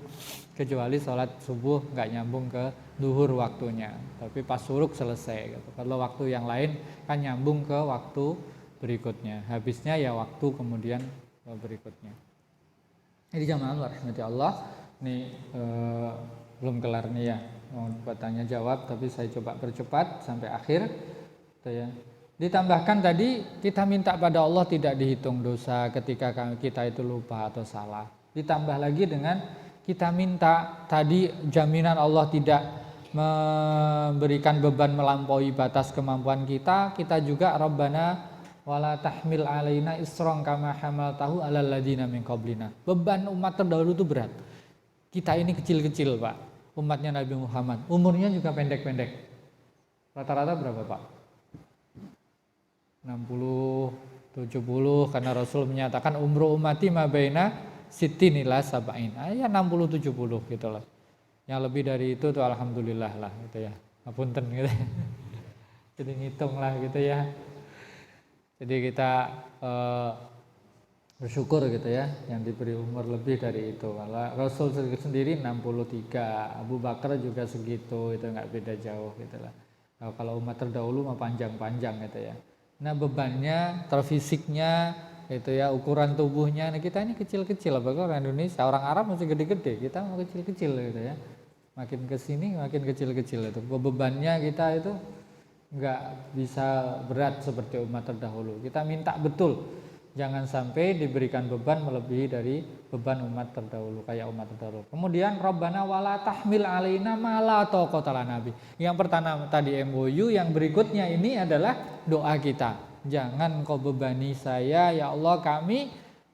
Kecuali sholat subuh nggak nyambung ke zuhur waktunya. Tapi pas suruk selesai. Gitu. Kalau waktu yang lain kan nyambung ke waktu berikutnya. Habisnya ya waktu kemudian berikutnya. Jadi jamaah rahmati Allah. Nih belum kelar nih ya. mau tanya jawab, tapi saya coba percepat sampai akhir. Gitu ya. Ditambahkan tadi kita minta pada Allah tidak dihitung dosa ketika kita itu lupa atau salah. Ditambah lagi dengan kita minta tadi jaminan Allah tidak memberikan beban melampaui batas kemampuan kita. Kita juga Rabbana wala tahmil alaina isron kama hamaltahu alal ladzina min qablina. Beban umat terdahulu itu berat. Kita ini kecil-kecil, Pak. Umatnya Nabi Muhammad. Umurnya juga pendek-pendek. Rata-rata berapa, Pak? 60, 70 karena Rasul menyatakan umru ummati ma baina sittin ila sab'in. Ya 60 70 gitu loh. Yang lebih dari itu tuh alhamdulillah lah gitu ya. Ngapunten gitu. Jadi ngitung lah gitu ya. Jadi kita bersyukur gitu ya yang diberi umur lebih dari itu. Kalau Rasul sendiri 63, Abu Bakar juga segitu, itu nggak beda jauh gitu lah. Kalau umat terdahulu mah panjang-panjang gitu ya. Nah bebannya, terfisiknya, itu ya ukuran tubuhnya. Nah kita ini kecil-kecil, apalagi orang Indonesia, orang Arab masih gede-gede, kita mau kecil-kecil gitu ya. Makin kesini makin kecil-kecil itu. Bebannya kita itu nggak bisa berat seperti umat terdahulu. Kita minta betul, jangan sampai diberikan beban melebihi dari beban umat terdahulu kayak umat terdahulu. Kemudian Rabbana wala tahmil alaina ma la taqata lana bi. Yang pertama tadi MOU, yang berikutnya ini adalah doa kita. Jangan kau bebani saya ya Allah, kami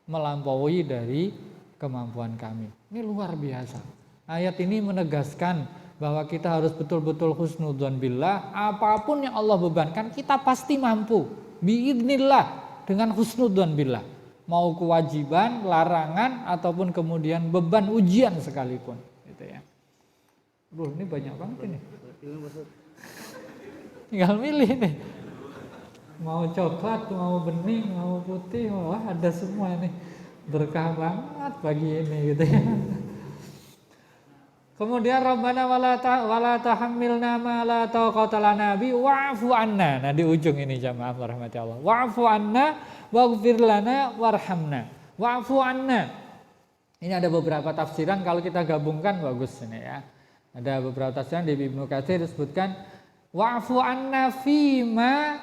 melampaui dari kemampuan kami. Ini luar biasa. Ayat ini menegaskan bahwa kita harus betul-betul husnudzon billah. Apapun yang Allah bebankan kita pasti mampu. Biidznillah. Dengan husnudzon billah, mau kewajiban, larangan, ataupun kemudian beban ujian sekalipun, gitu ya. Ini banyak banget ini. Tinggal milih nih. Mau coklat, mau bening, mau putih, wah ada semua nih. Berkah banget pagi ini, gitu ya. Kemudian Rabbana wala tahammilna ma la taqata lana bi wa'fu anna. Nah di ujung ini jamaah rahmati Allah. Wa'fu anna waghfir lana warhamna. Wa'fu anna. Ini ada beberapa tafsiran, kalau kita gabungkan bagus ini ya. Ada beberapa tafsiran di Ibnu Katsir disebutkan wa'fu anna fima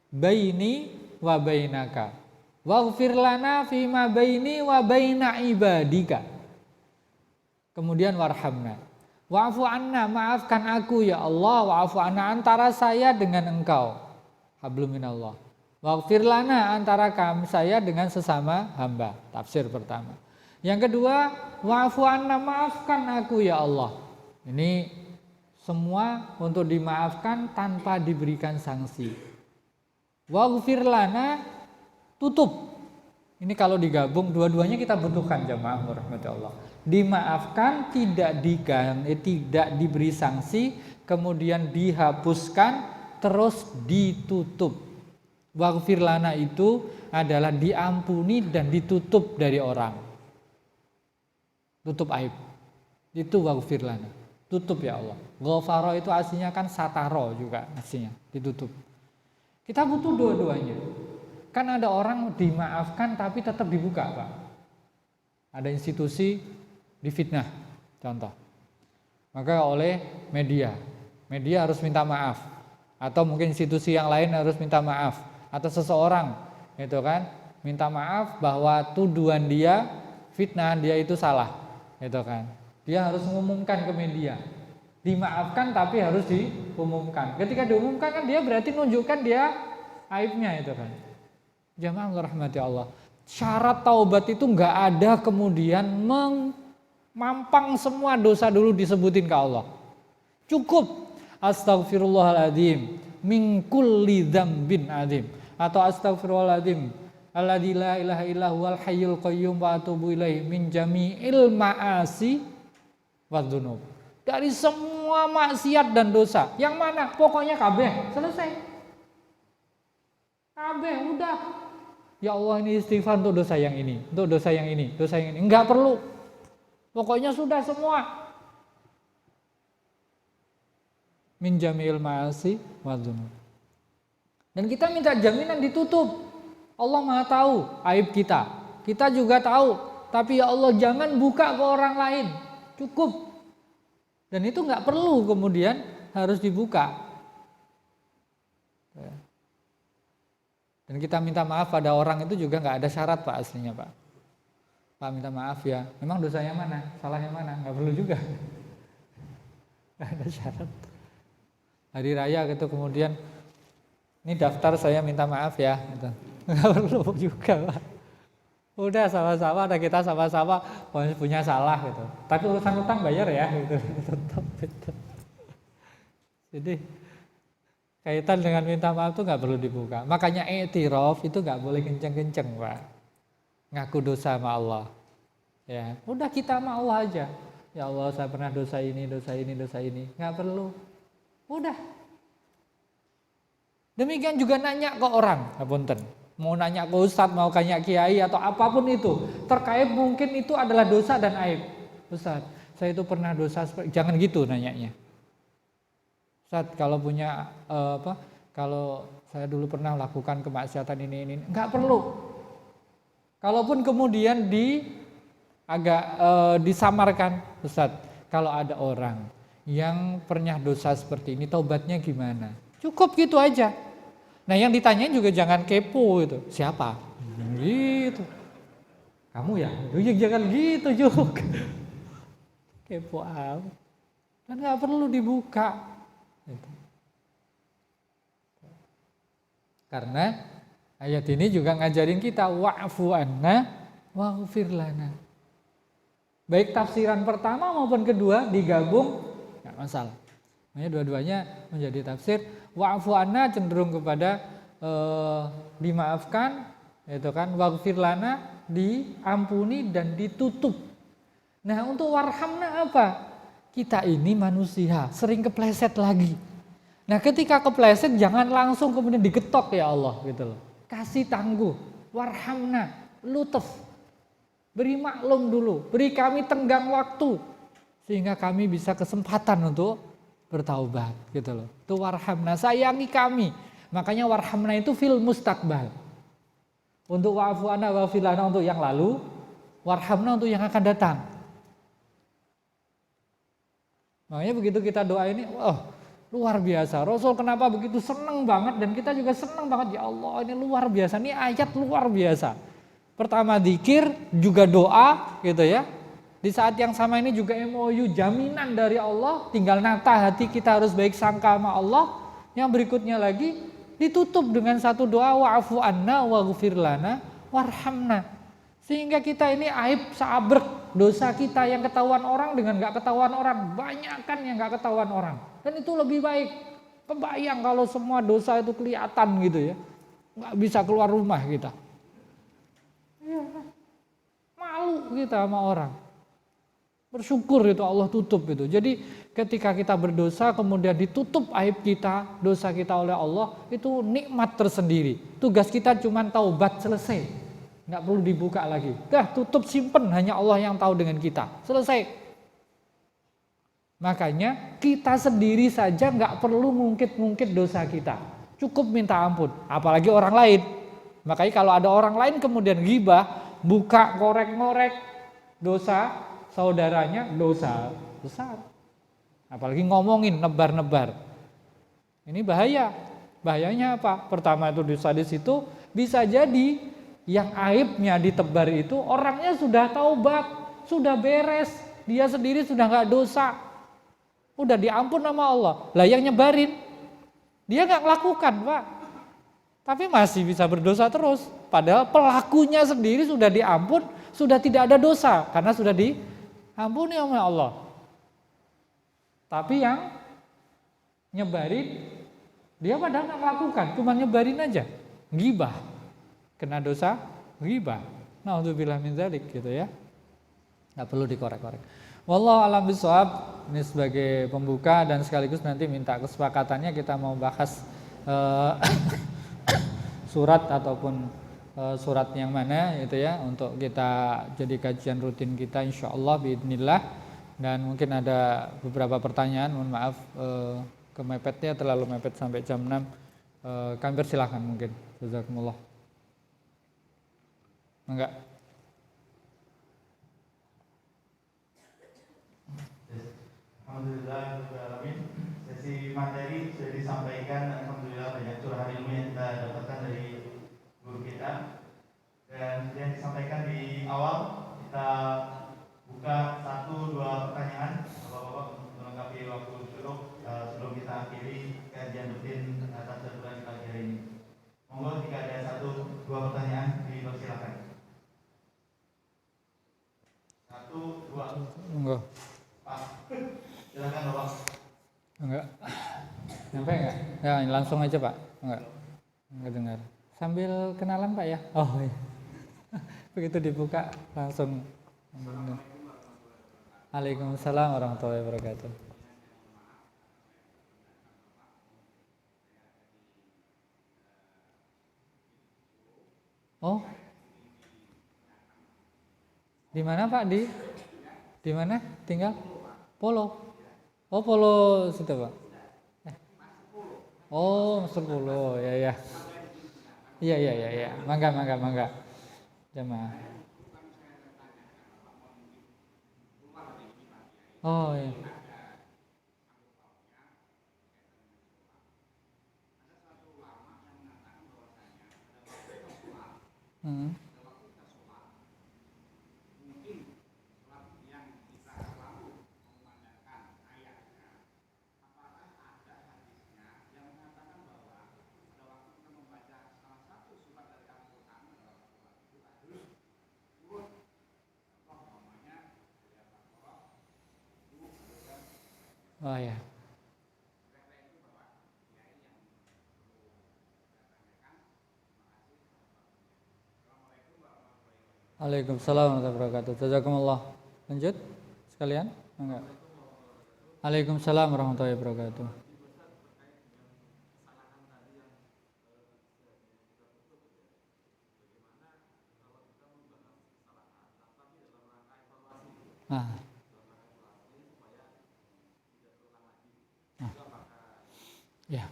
baini wa bainaka. Waghfir lana fima baini wa baina ibadika. Kemudian warhamna. Wa'fu anna, maafkan aku ya Allah, wa'fu anna antara saya dengan engkau. Hablum minallah. Waghfir lana antara kami saya dengan sesama hamba. Tafsir pertama. Yang kedua, wa'fu anna, maafkan aku ya Allah. Ini semua untuk dimaafkan tanpa diberikan sanksi. Waghfir lana, tutup. Ini kalau digabung dua-duanya kita butuhkan jamaah rahmatullah. Dimaafkan, tidak diberi sanksi, kemudian dihapuskan, terus ditutup. Waghfir lana itu adalah diampuni dan ditutup dari orang. Tutup aib. Itu waghfir lana. Tutup ya Allah. Ghafara itu aslinya kan sataro juga aslinya, ditutup. Kita butuh dua-duanya. Kan ada orang dimaafkan tapi tetap dibuka, Pak. Ada institusi difitnah, contoh. Maka oleh media harus minta maaf. Atau mungkin institusi yang lain harus minta maaf. Atau seseorang, gitu kan, minta maaf bahwa tuduhan dia, fitnah dia itu salah, gitu kan. Dia harus mengumumkan ke media. Dimaafkan tapi harus diumumkan. Ketika diumumkan kan dia berarti nunjukkan dia aibnya, itu kan. Jamaah rahmati Allah. Syarat taubat itu nggak ada kemudian mampang semua dosa dulu disebutin ke Allah. Cukup astaghfirullahaladzim min kulli dzambin adzim atau astaghfirullahaladzim alladzi la ilaha illa huwal hayyul qayyum wa atubu ilaihi min jami'il ma'asi wadzunub. Dari semua maksiat dan dosa. Yang mana? Pokoknya kabeh, selesai. Kabeh udah. Ya Allah ini istighfar untuk dosa yang ini, untuk dosa yang ini, dosa yang ini. Enggak perlu. Pokoknya sudah semua. Min jami'il ma'asi wadzunub. Dan kita minta jaminan ditutup. Allah Maha tahu aib kita. Kita juga tahu. Tapi ya Allah jangan buka ke orang lain. Cukup. Dan itu nggak perlu kemudian harus dibuka. Dan kita minta maaf pada orang itu juga nggak ada syarat Pak aslinya Pak. Pak minta maaf ya, memang dosanya mana, salahnya mana, nggak perlu juga. Nggak ada syarat. Hari raya gitu kemudian, ini daftar saya minta maaf ya, gitu. Nggak perlu juga Pak. Udah sama-sama, ada kita sama-sama punya salah gitu. Tapi urusan utang bayar ya gitu. Tetap gitu. Jadi kaitan dengan minta maaf itu nggak perlu dibuka. Makanya i'tiraf itu nggak boleh kenceng-kenceng Pak. Ngaku dosa sama Allah. Ya, udah kita sama Allah aja. Ya Allah, saya pernah dosa ini, dosa ini, dosa ini. Nggak perlu. Udah. Demikian juga nanya ke orang, apunten. Mau nanya ke ustadz, mau nanya kiai atau apapun itu, terkait mungkin itu adalah dosa dan aib. Ustadz, saya itu pernah dosa, jangan gitu nanyanya. Ustadz, kalau punya kalau saya dulu pernah lakukan kemaksiatan ini, nggak perlu. Kalaupun kemudian disamarkan, Ustadz, kalau ada orang yang pernah dosa seperti ini, taubatnya gimana? Cukup gitu aja. Nah yang ditanyain juga jangan kepo gitu. Siapa? Gitu. Kamu ya? Jangan gitu juga. Kepo amat. Dan nggak perlu dibuka. Gitu. Karena ayat ini juga ngajarin kita wa'fu anna waghfir lana. Baik tafsiran pertama maupun kedua digabung nggak masalah. Makanya dua-duanya menjadi tafsir. Wa'fu anna cenderung kepada dimaafkan, itu kan, waghfir lana diampuni dan ditutup. Nah untuk warhamna apa? Kita ini manusia sering kepleset lagi. Nah ketika kepleset jangan langsung kemudian digetok ya Allah gitu loh. Kasih tangguh, warhamna, lutuf. Beri maklum dulu, beri kami tenggang waktu sehingga kami bisa kesempatan untuk bertaubat gitu loh. Itu warhamna, sayangi kami. Makanya warhamna itu fil mustaqbal. Untuk wa'fu anna waghfir lana untuk yang lalu, warhamna untuk yang akan datang. Makanya begitu kita doa ini, luar biasa. Rasul kenapa begitu senang banget dan kita juga senang banget, ya Allah ini luar biasa, ini ayat luar biasa. Pertama dzikir, juga doa gitu ya. Di saat yang sama ini juga MOU, jaminan dari Allah, tinggal nata hati kita harus baik sangka sama Allah. Yang berikutnya lagi ditutup dengan satu doa wa'fu anna waghfir lana warhamna. Sehingga kita ini aib sabrek, dosa kita yang ketahuan orang dengan gak ketahuan orang, banyak kan yang gak ketahuan orang. Dan itu lebih baik. Kebayang kalau semua dosa itu kelihatan gitu ya. Gak bisa keluar rumah kita. Ya, malu kita sama orang. Bersyukur itu Allah tutup itu. Jadi ketika kita berdosa kemudian ditutup aib kita, dosa kita oleh Allah, itu nikmat tersendiri. Tugas kita cuma taubat, selesai. Nggak perlu dibuka lagi. Dah tutup, simpen, hanya Allah yang tahu dengan kita. Selesai. Makanya kita sendiri saja nggak perlu ngungkit-ngungkit dosa kita. Cukup minta ampun, apalagi orang lain. Makanya kalau ada orang lain kemudian ghibah, buka ngorek-ngorek dosa saudaranya, dosa besar. Apalagi ngomongin, nebar-nebar. Ini bahaya. Bahayanya apa? Pertama itu dosa di situ, bisa jadi yang aibnya ditebar itu orangnya sudah taubat, sudah beres, dia sendiri sudah nggak dosa, udah diampun sama Allah. Lah yang nyebarin, dia nggak melakukan Pak, tapi masih bisa berdosa terus. Padahal pelakunya sendiri sudah diampun, sudah tidak ada dosa karena sudah diampuni oleh Allah. Tapi yang nyebarin, dia padahal nggak melakukan, cuma nyebarin aja, ghibah, kena dosa ghibah. Na'udzubillah min dzalik gitu ya. Nggak perlu dikorek-korek. Wallahu a'lam bishawab. Ini sebagai pembuka dan sekaligus nanti minta kesepakatannya kita mau bahas surat ataupun surat yang mana gitu ya, untuk kita jadi kajian rutin kita insyaallah biidznillah. Dan mungkin ada beberapa pertanyaan, mohon maaf kemepetnya terlalu mepet sampai jam 6. Kami persilahkan mungkin. Jazakumullah. Enggak. Alhamdulillah, sesi materi sudah disampaikan. Alhamdulillah banyak curahan ilmu yang kita dapatkan dari guru kita. Dan yang disampaikan di awal, kita buka 1-2 pertanyaan Bapak-bapak untuk melengkapi waktu syuruk sebelum kita akhiri kajian rutin atas bulan kita akhiri ini. Monggo jika ada 1-2 pertanyaan dipersilakan. 1-2. Monggo. Pak, silakan Bapak. Enggak. Nyampe enggak? Ya, langsung aja Pak. Enggak dengar. Sambil kenalan Pak ya. Oh iya. Begitu dibuka langsung. Waalaikumsalam warahmatullahi wabarakatuh. Oh. Di mana Pak? Di mana? Tinggal? Polo. Oh, Polo situ Pak. Oh, 10. Ya. Iya. Mangga. Jamaah. Oh iya. Hmm. Oh ya. Waalaikumsalam warahmatullahi wabarakatuh. Jazakumullah. Lanjut sekalian? Enggak. Waalaikumsalam warahmatullahi wabarakatuh. Nah. Ya.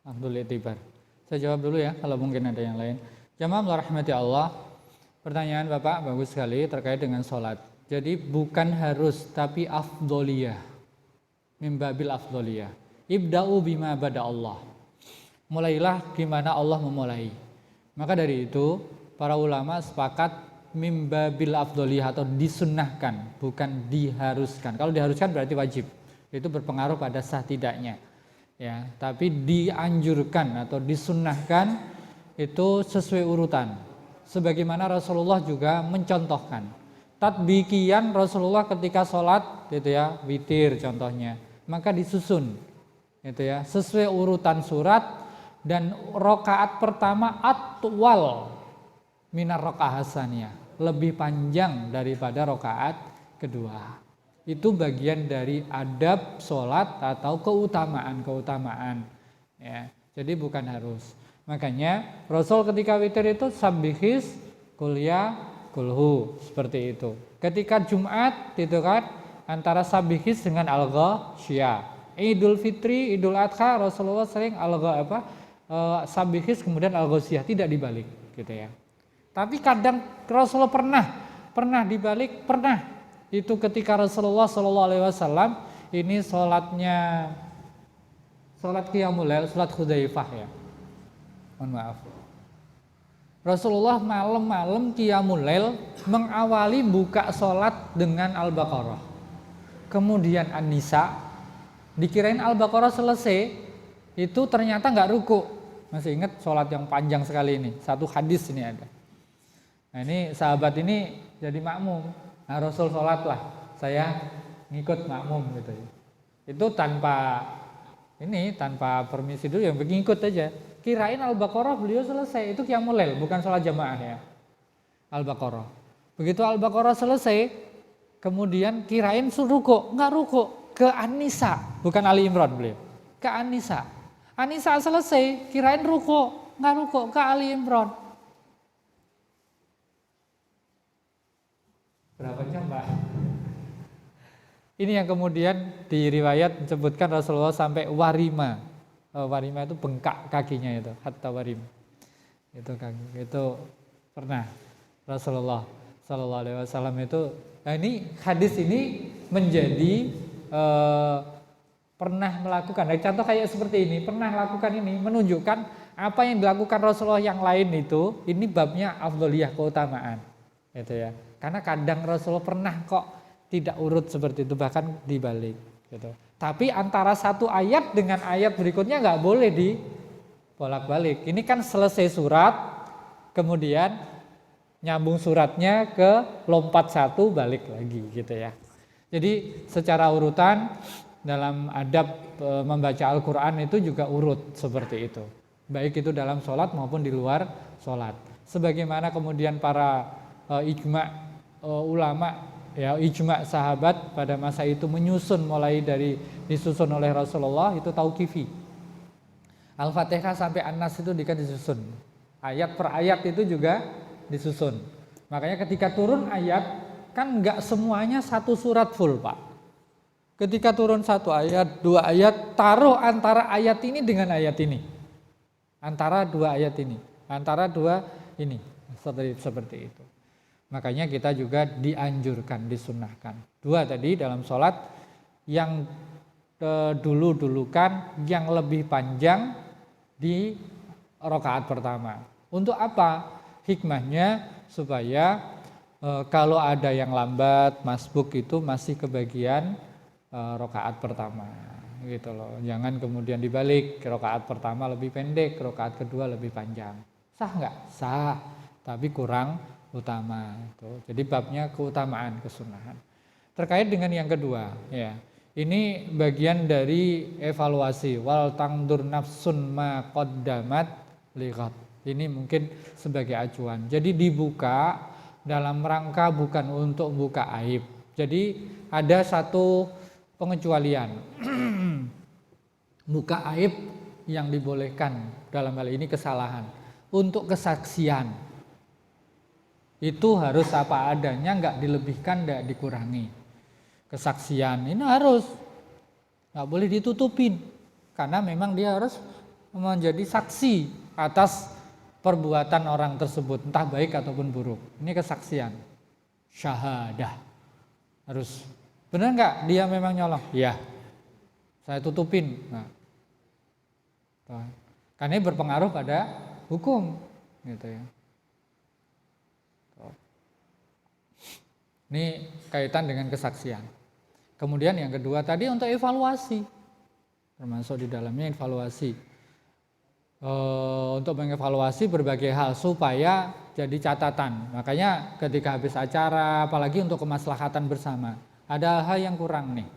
Alhamdulillah tibar. Saya jawab dulu ya kalau mungkin ada yang lain. Jamaah rahmati Allah. Pertanyaan Bapak bagus sekali terkait dengan sholat. Jadi bukan harus tapi afdoliyah. Mimbabil afdoliyah. Ibda'u bima bada Allah. Mulailah gimana Allah memulai. Maka dari itu para ulama sepakat mimbabil afdoliyah atau disunnahkan, bukan diharuskan. Kalau diharuskan berarti wajib. Itu berpengaruh pada sah tidaknya. Ya, tapi dianjurkan atau disunnahkan itu sesuai urutan. Sebagaimana Rasulullah juga mencontohkan. Tatbikian Rasulullah ketika sholat, gitu ya, witir contohnya, maka disusun, gitu ya, sesuai urutan surat dan rokaat pertama atwal minar rokaat hasaniyah, lebih panjang daripada rokaat kedua. Itu bagian dari adab sholat atau keutamaan ya. Jadi bukan harus. Makanya Rasul ketika witir itu sabbihis kulya kulhu seperti itu. Ketika Jumat itu kan antara sabbihis dengan al-ghasyiyah. Idul Fitri, Idul Adha Rasulullah sering sabbihis kemudian al-ghasyiyah, tidak dibalik gitu ya. Tapi kadang Rasulullah pernah dibalik, pernah. Itu ketika Rasulullah SAW ini sholat qiyamul lail, sholat Hudzaifah ya. Mohon maaf. Rasulullah malam-malam qiyamul lail mengawali buka sholat dengan Al-Baqarah. Kemudian An-Nisa, dikirain Al-Baqarah selesai, itu ternyata nggak ruku. Masih ingat sholat yang panjang sekali ini, satu hadis ini ada. Nah ini sahabat ini jadi makmum. Nah Rasul sholat lah, saya ngikut makmum gitu ya. Itu tanpa permisi dulu, yang ngikut aja. Kirain Al-Baqarah beliau selesai, itu qiyamul lail, bukan sholat jamaah ya. Al-Baqarah. Begitu Al-Baqarah selesai, kemudian kirain ruku, nggak ruku, ke An-Nisa, bukan Ali Imran beliau, ke An-Nisa. An-Nisa selesai, kirain ruku, nggak ruku, ke Ali Imran. Berapa jam Pak? Ini yang kemudian di riwayat disebutkan Rasulullah sampai warima. Warima itu bengkak kakinya itu, hatta warim. Itu pernah Rasulullah SAW itu. Nah ini hadis ini menjadi pernah melakukan. Contoh kayak seperti ini, pernah lakukan ini menunjukkan apa yang dilakukan Rasulullah yang lain itu, ini babnya afdholiyah, keutamaan. Gitu ya. Karena kadang Rasulullah pernah kok tidak urut seperti itu, bahkan dibalik. Gitu. Tapi antara satu ayat dengan ayat berikutnya nggak boleh dibolak-balik. Ini kan selesai surat, kemudian nyambung suratnya ke lompat satu balik lagi gitu ya. Jadi secara urutan dalam adab membaca Al-Quran itu juga urut seperti itu. Baik itu dalam sholat maupun di luar sholat. Sebagaimana kemudian para ijma ulama, ya ijma sahabat pada masa itu menyusun mulai dari disusun oleh Rasulullah itu tauqifi. Al-Fatihah sampai An-Nas itu disusun. Ayat per ayat itu juga disusun. Makanya ketika turun ayat kan nggak semuanya satu surat full, Pak. Ketika turun satu ayat, dua ayat, taruh antara ayat ini dengan ayat ini. Antara dua ayat ini, antara dua ini, seperti itu. Makanya kita juga dianjurkan, disunnahkan. Dua tadi dalam sholat, yang dulu-dulukan, yang lebih panjang di rakaat pertama. Untuk apa? Hikmahnya supaya kalau ada yang lambat, masbuk itu masih kebagian rakaat pertama. Gitu loh. Jangan kemudian dibalik, rakaat pertama lebih pendek, rakaat kedua lebih panjang. Sah nggak? Sah, tapi kurang utama. Jadi babnya keutamaan, kesunahan. Terkait dengan yang kedua, ya, ini bagian dari evaluasi. Wal tangdur nafsun ma qaddamat liqat. Ini mungkin sebagai acuan. Jadi dibuka dalam rangka bukan untuk buka aib. Jadi ada satu pengecualian. Buka aib yang dibolehkan dalam hal ini kesalahan. Untuk kesaksian itu harus apa adanya, nggak dilebihkan, nggak dikurangi. Kesaksian ini harus, nggak boleh ditutupin, karena memang dia harus menjadi saksi atas perbuatan orang tersebut, entah baik ataupun buruk. Ini kesaksian, syahadah. Harus benar nggak dia memang nyolong? Ya, saya tutupin. Nah, karena ini berpengaruh pada hukum, gitu ya. Ini kaitan dengan kesaksian. Kemudian yang kedua tadi untuk evaluasi, termasuk di dalamnya evaluasi. Untuk mengevaluasi berbagai hal supaya jadi catatan. Makanya ketika habis acara, apalagi untuk kemaslahatan bersama, ada hal yang kurang nih.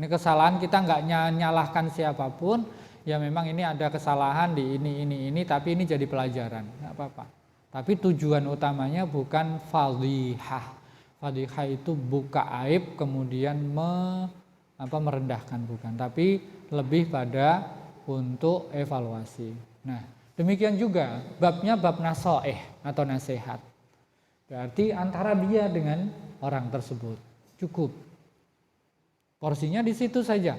Ini kesalahan, kita nggak nyalahkan siapapun. Ya memang ini ada kesalahan di ini, tapi ini jadi pelajaran, nggak apa-apa. Tapi tujuan utamanya bukan fadhihah. Fadhihah itu buka aib kemudian merendahkan, bukan. Tapi lebih pada untuk evaluasi. Nah, demikian juga babnya bab nasoeh atau nasihat. Berarti antara dia dengan orang tersebut cukup. Porsinya di situ saja.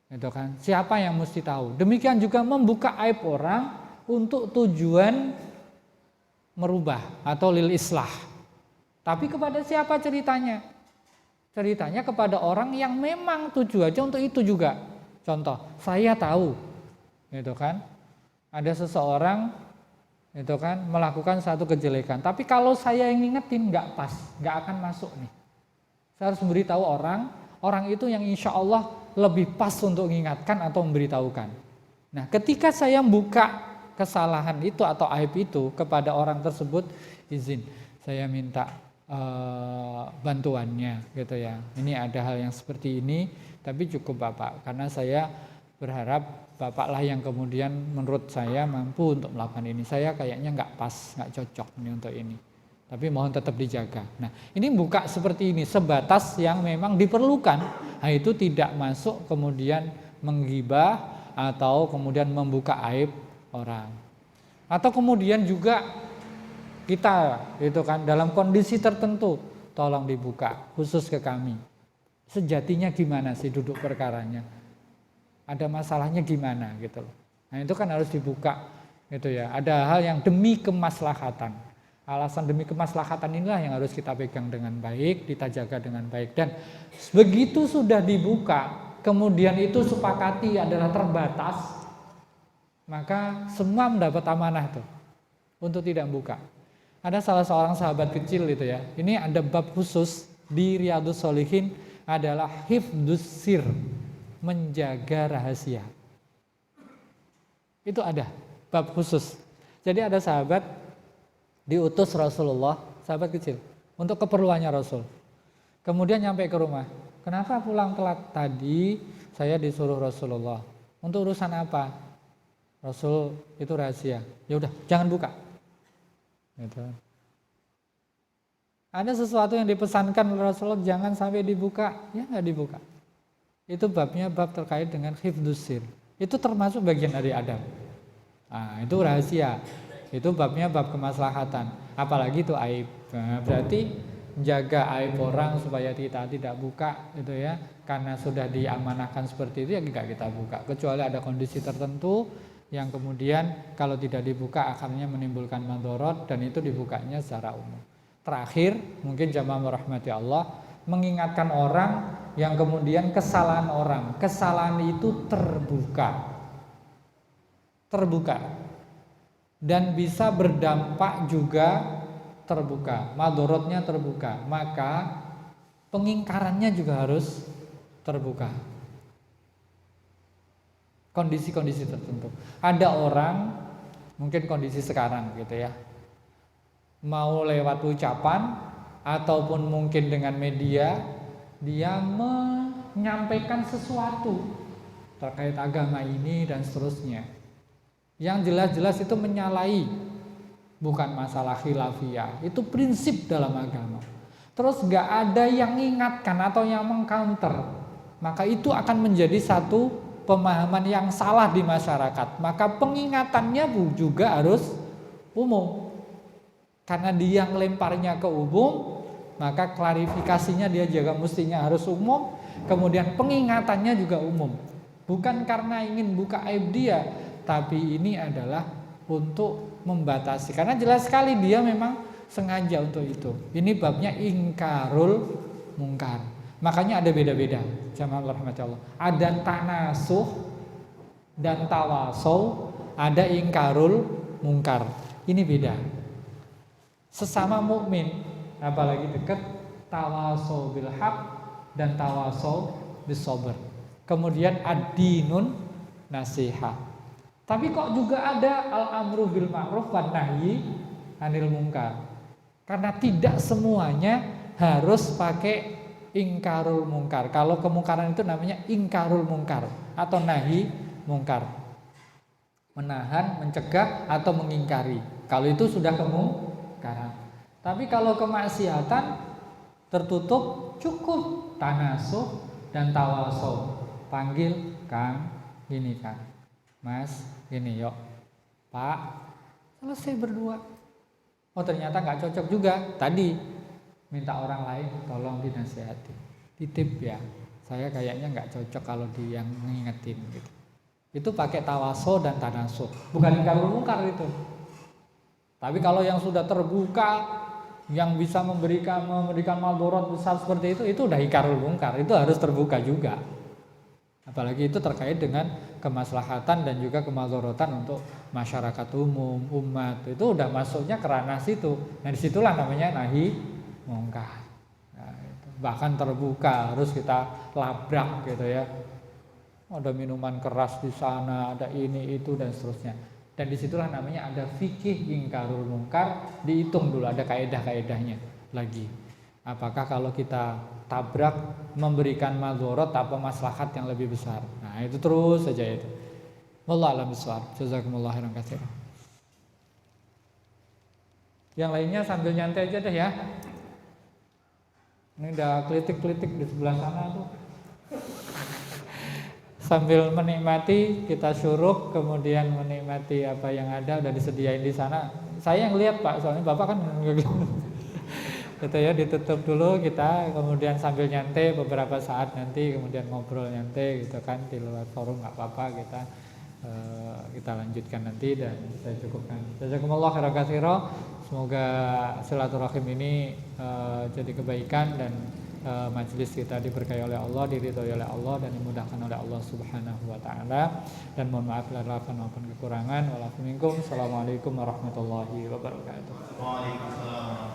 Itu kan, siapa yang mesti tahu. Demikian juga membuka aib orang untuk tujuan merubah atau lil islah. Tapi kepada siapa ceritanya? Ceritanya kepada orang yang memang tujuannya untuk itu juga. Contoh, saya tahu, gitu kan, ada seseorang, itu kan, melakukan satu kejelekan. Tapi kalau saya yang ngingetin nggak pas, nggak akan masuk nih. Saya harus memberitahu orang itu yang insya Allah lebih pas untuk mengingatkan atau memberitahukan. Nah, ketika saya membuka kesalahan itu atau aib itu kepada orang tersebut, izin, saya minta bantuannya, gitu ya. Ini ada hal yang seperti ini, tapi cukup Bapak, karena saya berharap Bapaklah yang kemudian menurut saya mampu untuk melakukan ini. Saya kayaknya nggak pas, nggak cocok nih untuk ini. Tapi mohon tetap dijaga. Nah, ini buka seperti ini, sebatas yang memang diperlukan. Nah, itu tidak masuk kemudian menggibah atau kemudian membuka aib orang. Atau kemudian juga kita itu kan dalam kondisi tertentu tolong dibuka khusus ke kami. Sejatinya gimana sih duduk perkaranya? Ada masalahnya gimana gitu loh. Nah, itu kan harus dibuka gitu ya. Ada hal yang demi kemaslahatan. Alasan demi kemaslahatan inilah yang harus kita pegang dengan baik, kita jaga dengan baik. Dan begitu sudah dibuka, kemudian itu sepakati adalah terbatas, maka semua mendapat amanah tuh untuk tidak buka. Ada salah seorang sahabat kecil itu ya. Ini ada bab khusus di Riyadhus Shalihin adalah hifdzus sir, menjaga rahasia. Itu ada bab khusus. Jadi ada sahabat diutus Rasulullah, sahabat kecil, untuk keperluannya Rasul. Kemudian nyampe ke rumah. Kenapa pulang telat? Tadi saya disuruh Rasulullah. Untuk urusan apa? Rasul itu rahasia. Ya udah, jangan buka. Gitu. Ada sesuatu yang dipesankan oleh Rasulullah jangan sampai dibuka, ya nggak dibuka. Itu babnya bab terkait dengan hifdzus sir. Itu termasuk bagian dari adab. Nah, itu rahasia. Itu babnya bab kemaslahatan. Apalagi itu aib. Nah, berarti jaga aib orang supaya kita tidak buka itu ya. Karena sudah diamanahkan seperti itu ya nggak kita buka. Kecuali ada kondisi tertentu yang kemudian kalau tidak dibuka akhirnya menimbulkan madharat dan itu dibukanya secara umum. Terakhir, mungkin jamaah merahmati Allah, mengingatkan orang yang kemudian kesalahan orang. Kesalahan itu terbuka. Dan bisa berdampak juga terbuka, madharatnya terbuka, maka pengingkarannya juga harus terbuka. Kondisi-kondisi tertentu. Ada orang, mungkin kondisi sekarang gitu ya, mau lewat ucapan ataupun mungkin dengan media, dia menyampaikan sesuatu terkait agama ini dan seterusnya. Yang jelas-jelas itu menyalahi, bukan masalah khilafiyah, itu prinsip dalam agama. Terus gak ada yang mengingatkan atau yang mengcounter, maka itu akan menjadi satu pemahaman yang salah di masyarakat. Maka pengingatannya juga harus umum. Karena dia yang lemparnya ke umum, maka klarifikasinya dia juga mestinya harus umum. Kemudian pengingatannya juga umum. Bukan karena ingin buka aib dia, tapi ini adalah untuk membatasi. Karena jelas sekali dia memang sengaja untuk itu. Ini babnya ingkarul mungkar. Makanya ada beda-beda. Jamaah rahmatullah. Ada tanasuh dan tawasau, ada ingkarul mungkar. Ini beda. Sesama mukmin, apalagi dekat, tawasau bil haq dan tawasau bis sabr. Kemudian ad-dinun nasihat. Tapi kok juga ada al-amru bil ma'ruf wan nahyi anil munkar. Karena tidak semuanya harus pakai ingkarul munkar. Kalau kemungkaran itu namanya ingkarul munkar atau nahi munkar. Menahan, mencegah atau mengingkari. Kalau itu sudah kemungkaran. Tapi kalau kemaksiatan tertutup, cukup tanasuh dan tawasau. Panggil Kang, gini Kang, Mas, gini yuk Pak, selesai berdua. Oh ternyata gak cocok juga. Tadi minta orang lain tolong dinasihati, titip ya, saya kayaknya gak cocok kalau dia yang ngingetin gitu. Itu pakai tawaso dan tanasuh, bukan ingkarul munkar itu. Tapi kalau yang sudah terbuka, yang bisa memberikan madharat besar seperti itu udah ingkarul munkar, itu harus terbuka juga. Apalagi itu terkait dengan kemaslahatan dan juga kemadharatan untuk masyarakat umum, umat. Itu udah masuknya ke ranah situ. Nah disitulah namanya nahi mungkar. Nah, itu. Bahkan terbuka harus kita labrak gitu ya. Ada minuman keras di sana, ada ini itu dan seterusnya. Dan disitulah namanya ada fikih ingkarul mungkar. Dihitung dulu ada kaedah-kaedahnya lagi. Apakah kalau kita tabrak memberikan madharat atau maslahat yang lebih besar. Nah, itu terus saja itu. Wallahu a'lam bishawab. Jazakumullahu khairan katsiran. Yang lainnya sambil nyantai aja deh ya. Ini udah klitik-klitik di sebelah sana tuh. Sambil menikmati kita syuruk, kemudian menikmati apa yang ada udah disediain di sana. Saya yang lihat Pak, soalnya Bapak kan gitu ya, ditutup dulu kita, kemudian sambil nyantai beberapa saat nanti, kemudian ngobrol nyantai gitu kan di luar forum nggak apa-apa kita. kita lanjutkan nanti dan saya cukupkan. Jazakumullah khairan katsira. Semoga silaturahim ini jadi kebaikan dan majelis kita diberkahi oleh Allah, diridhoi oleh Allah dan dimudahkan oleh Allah Subhanahu wa taala. Dan mohon maaf bila ada maupun kekurangan. Walaupun minkum. Assalamualaikum warahmatullahi wabarakatuh. Waalaikumsalam.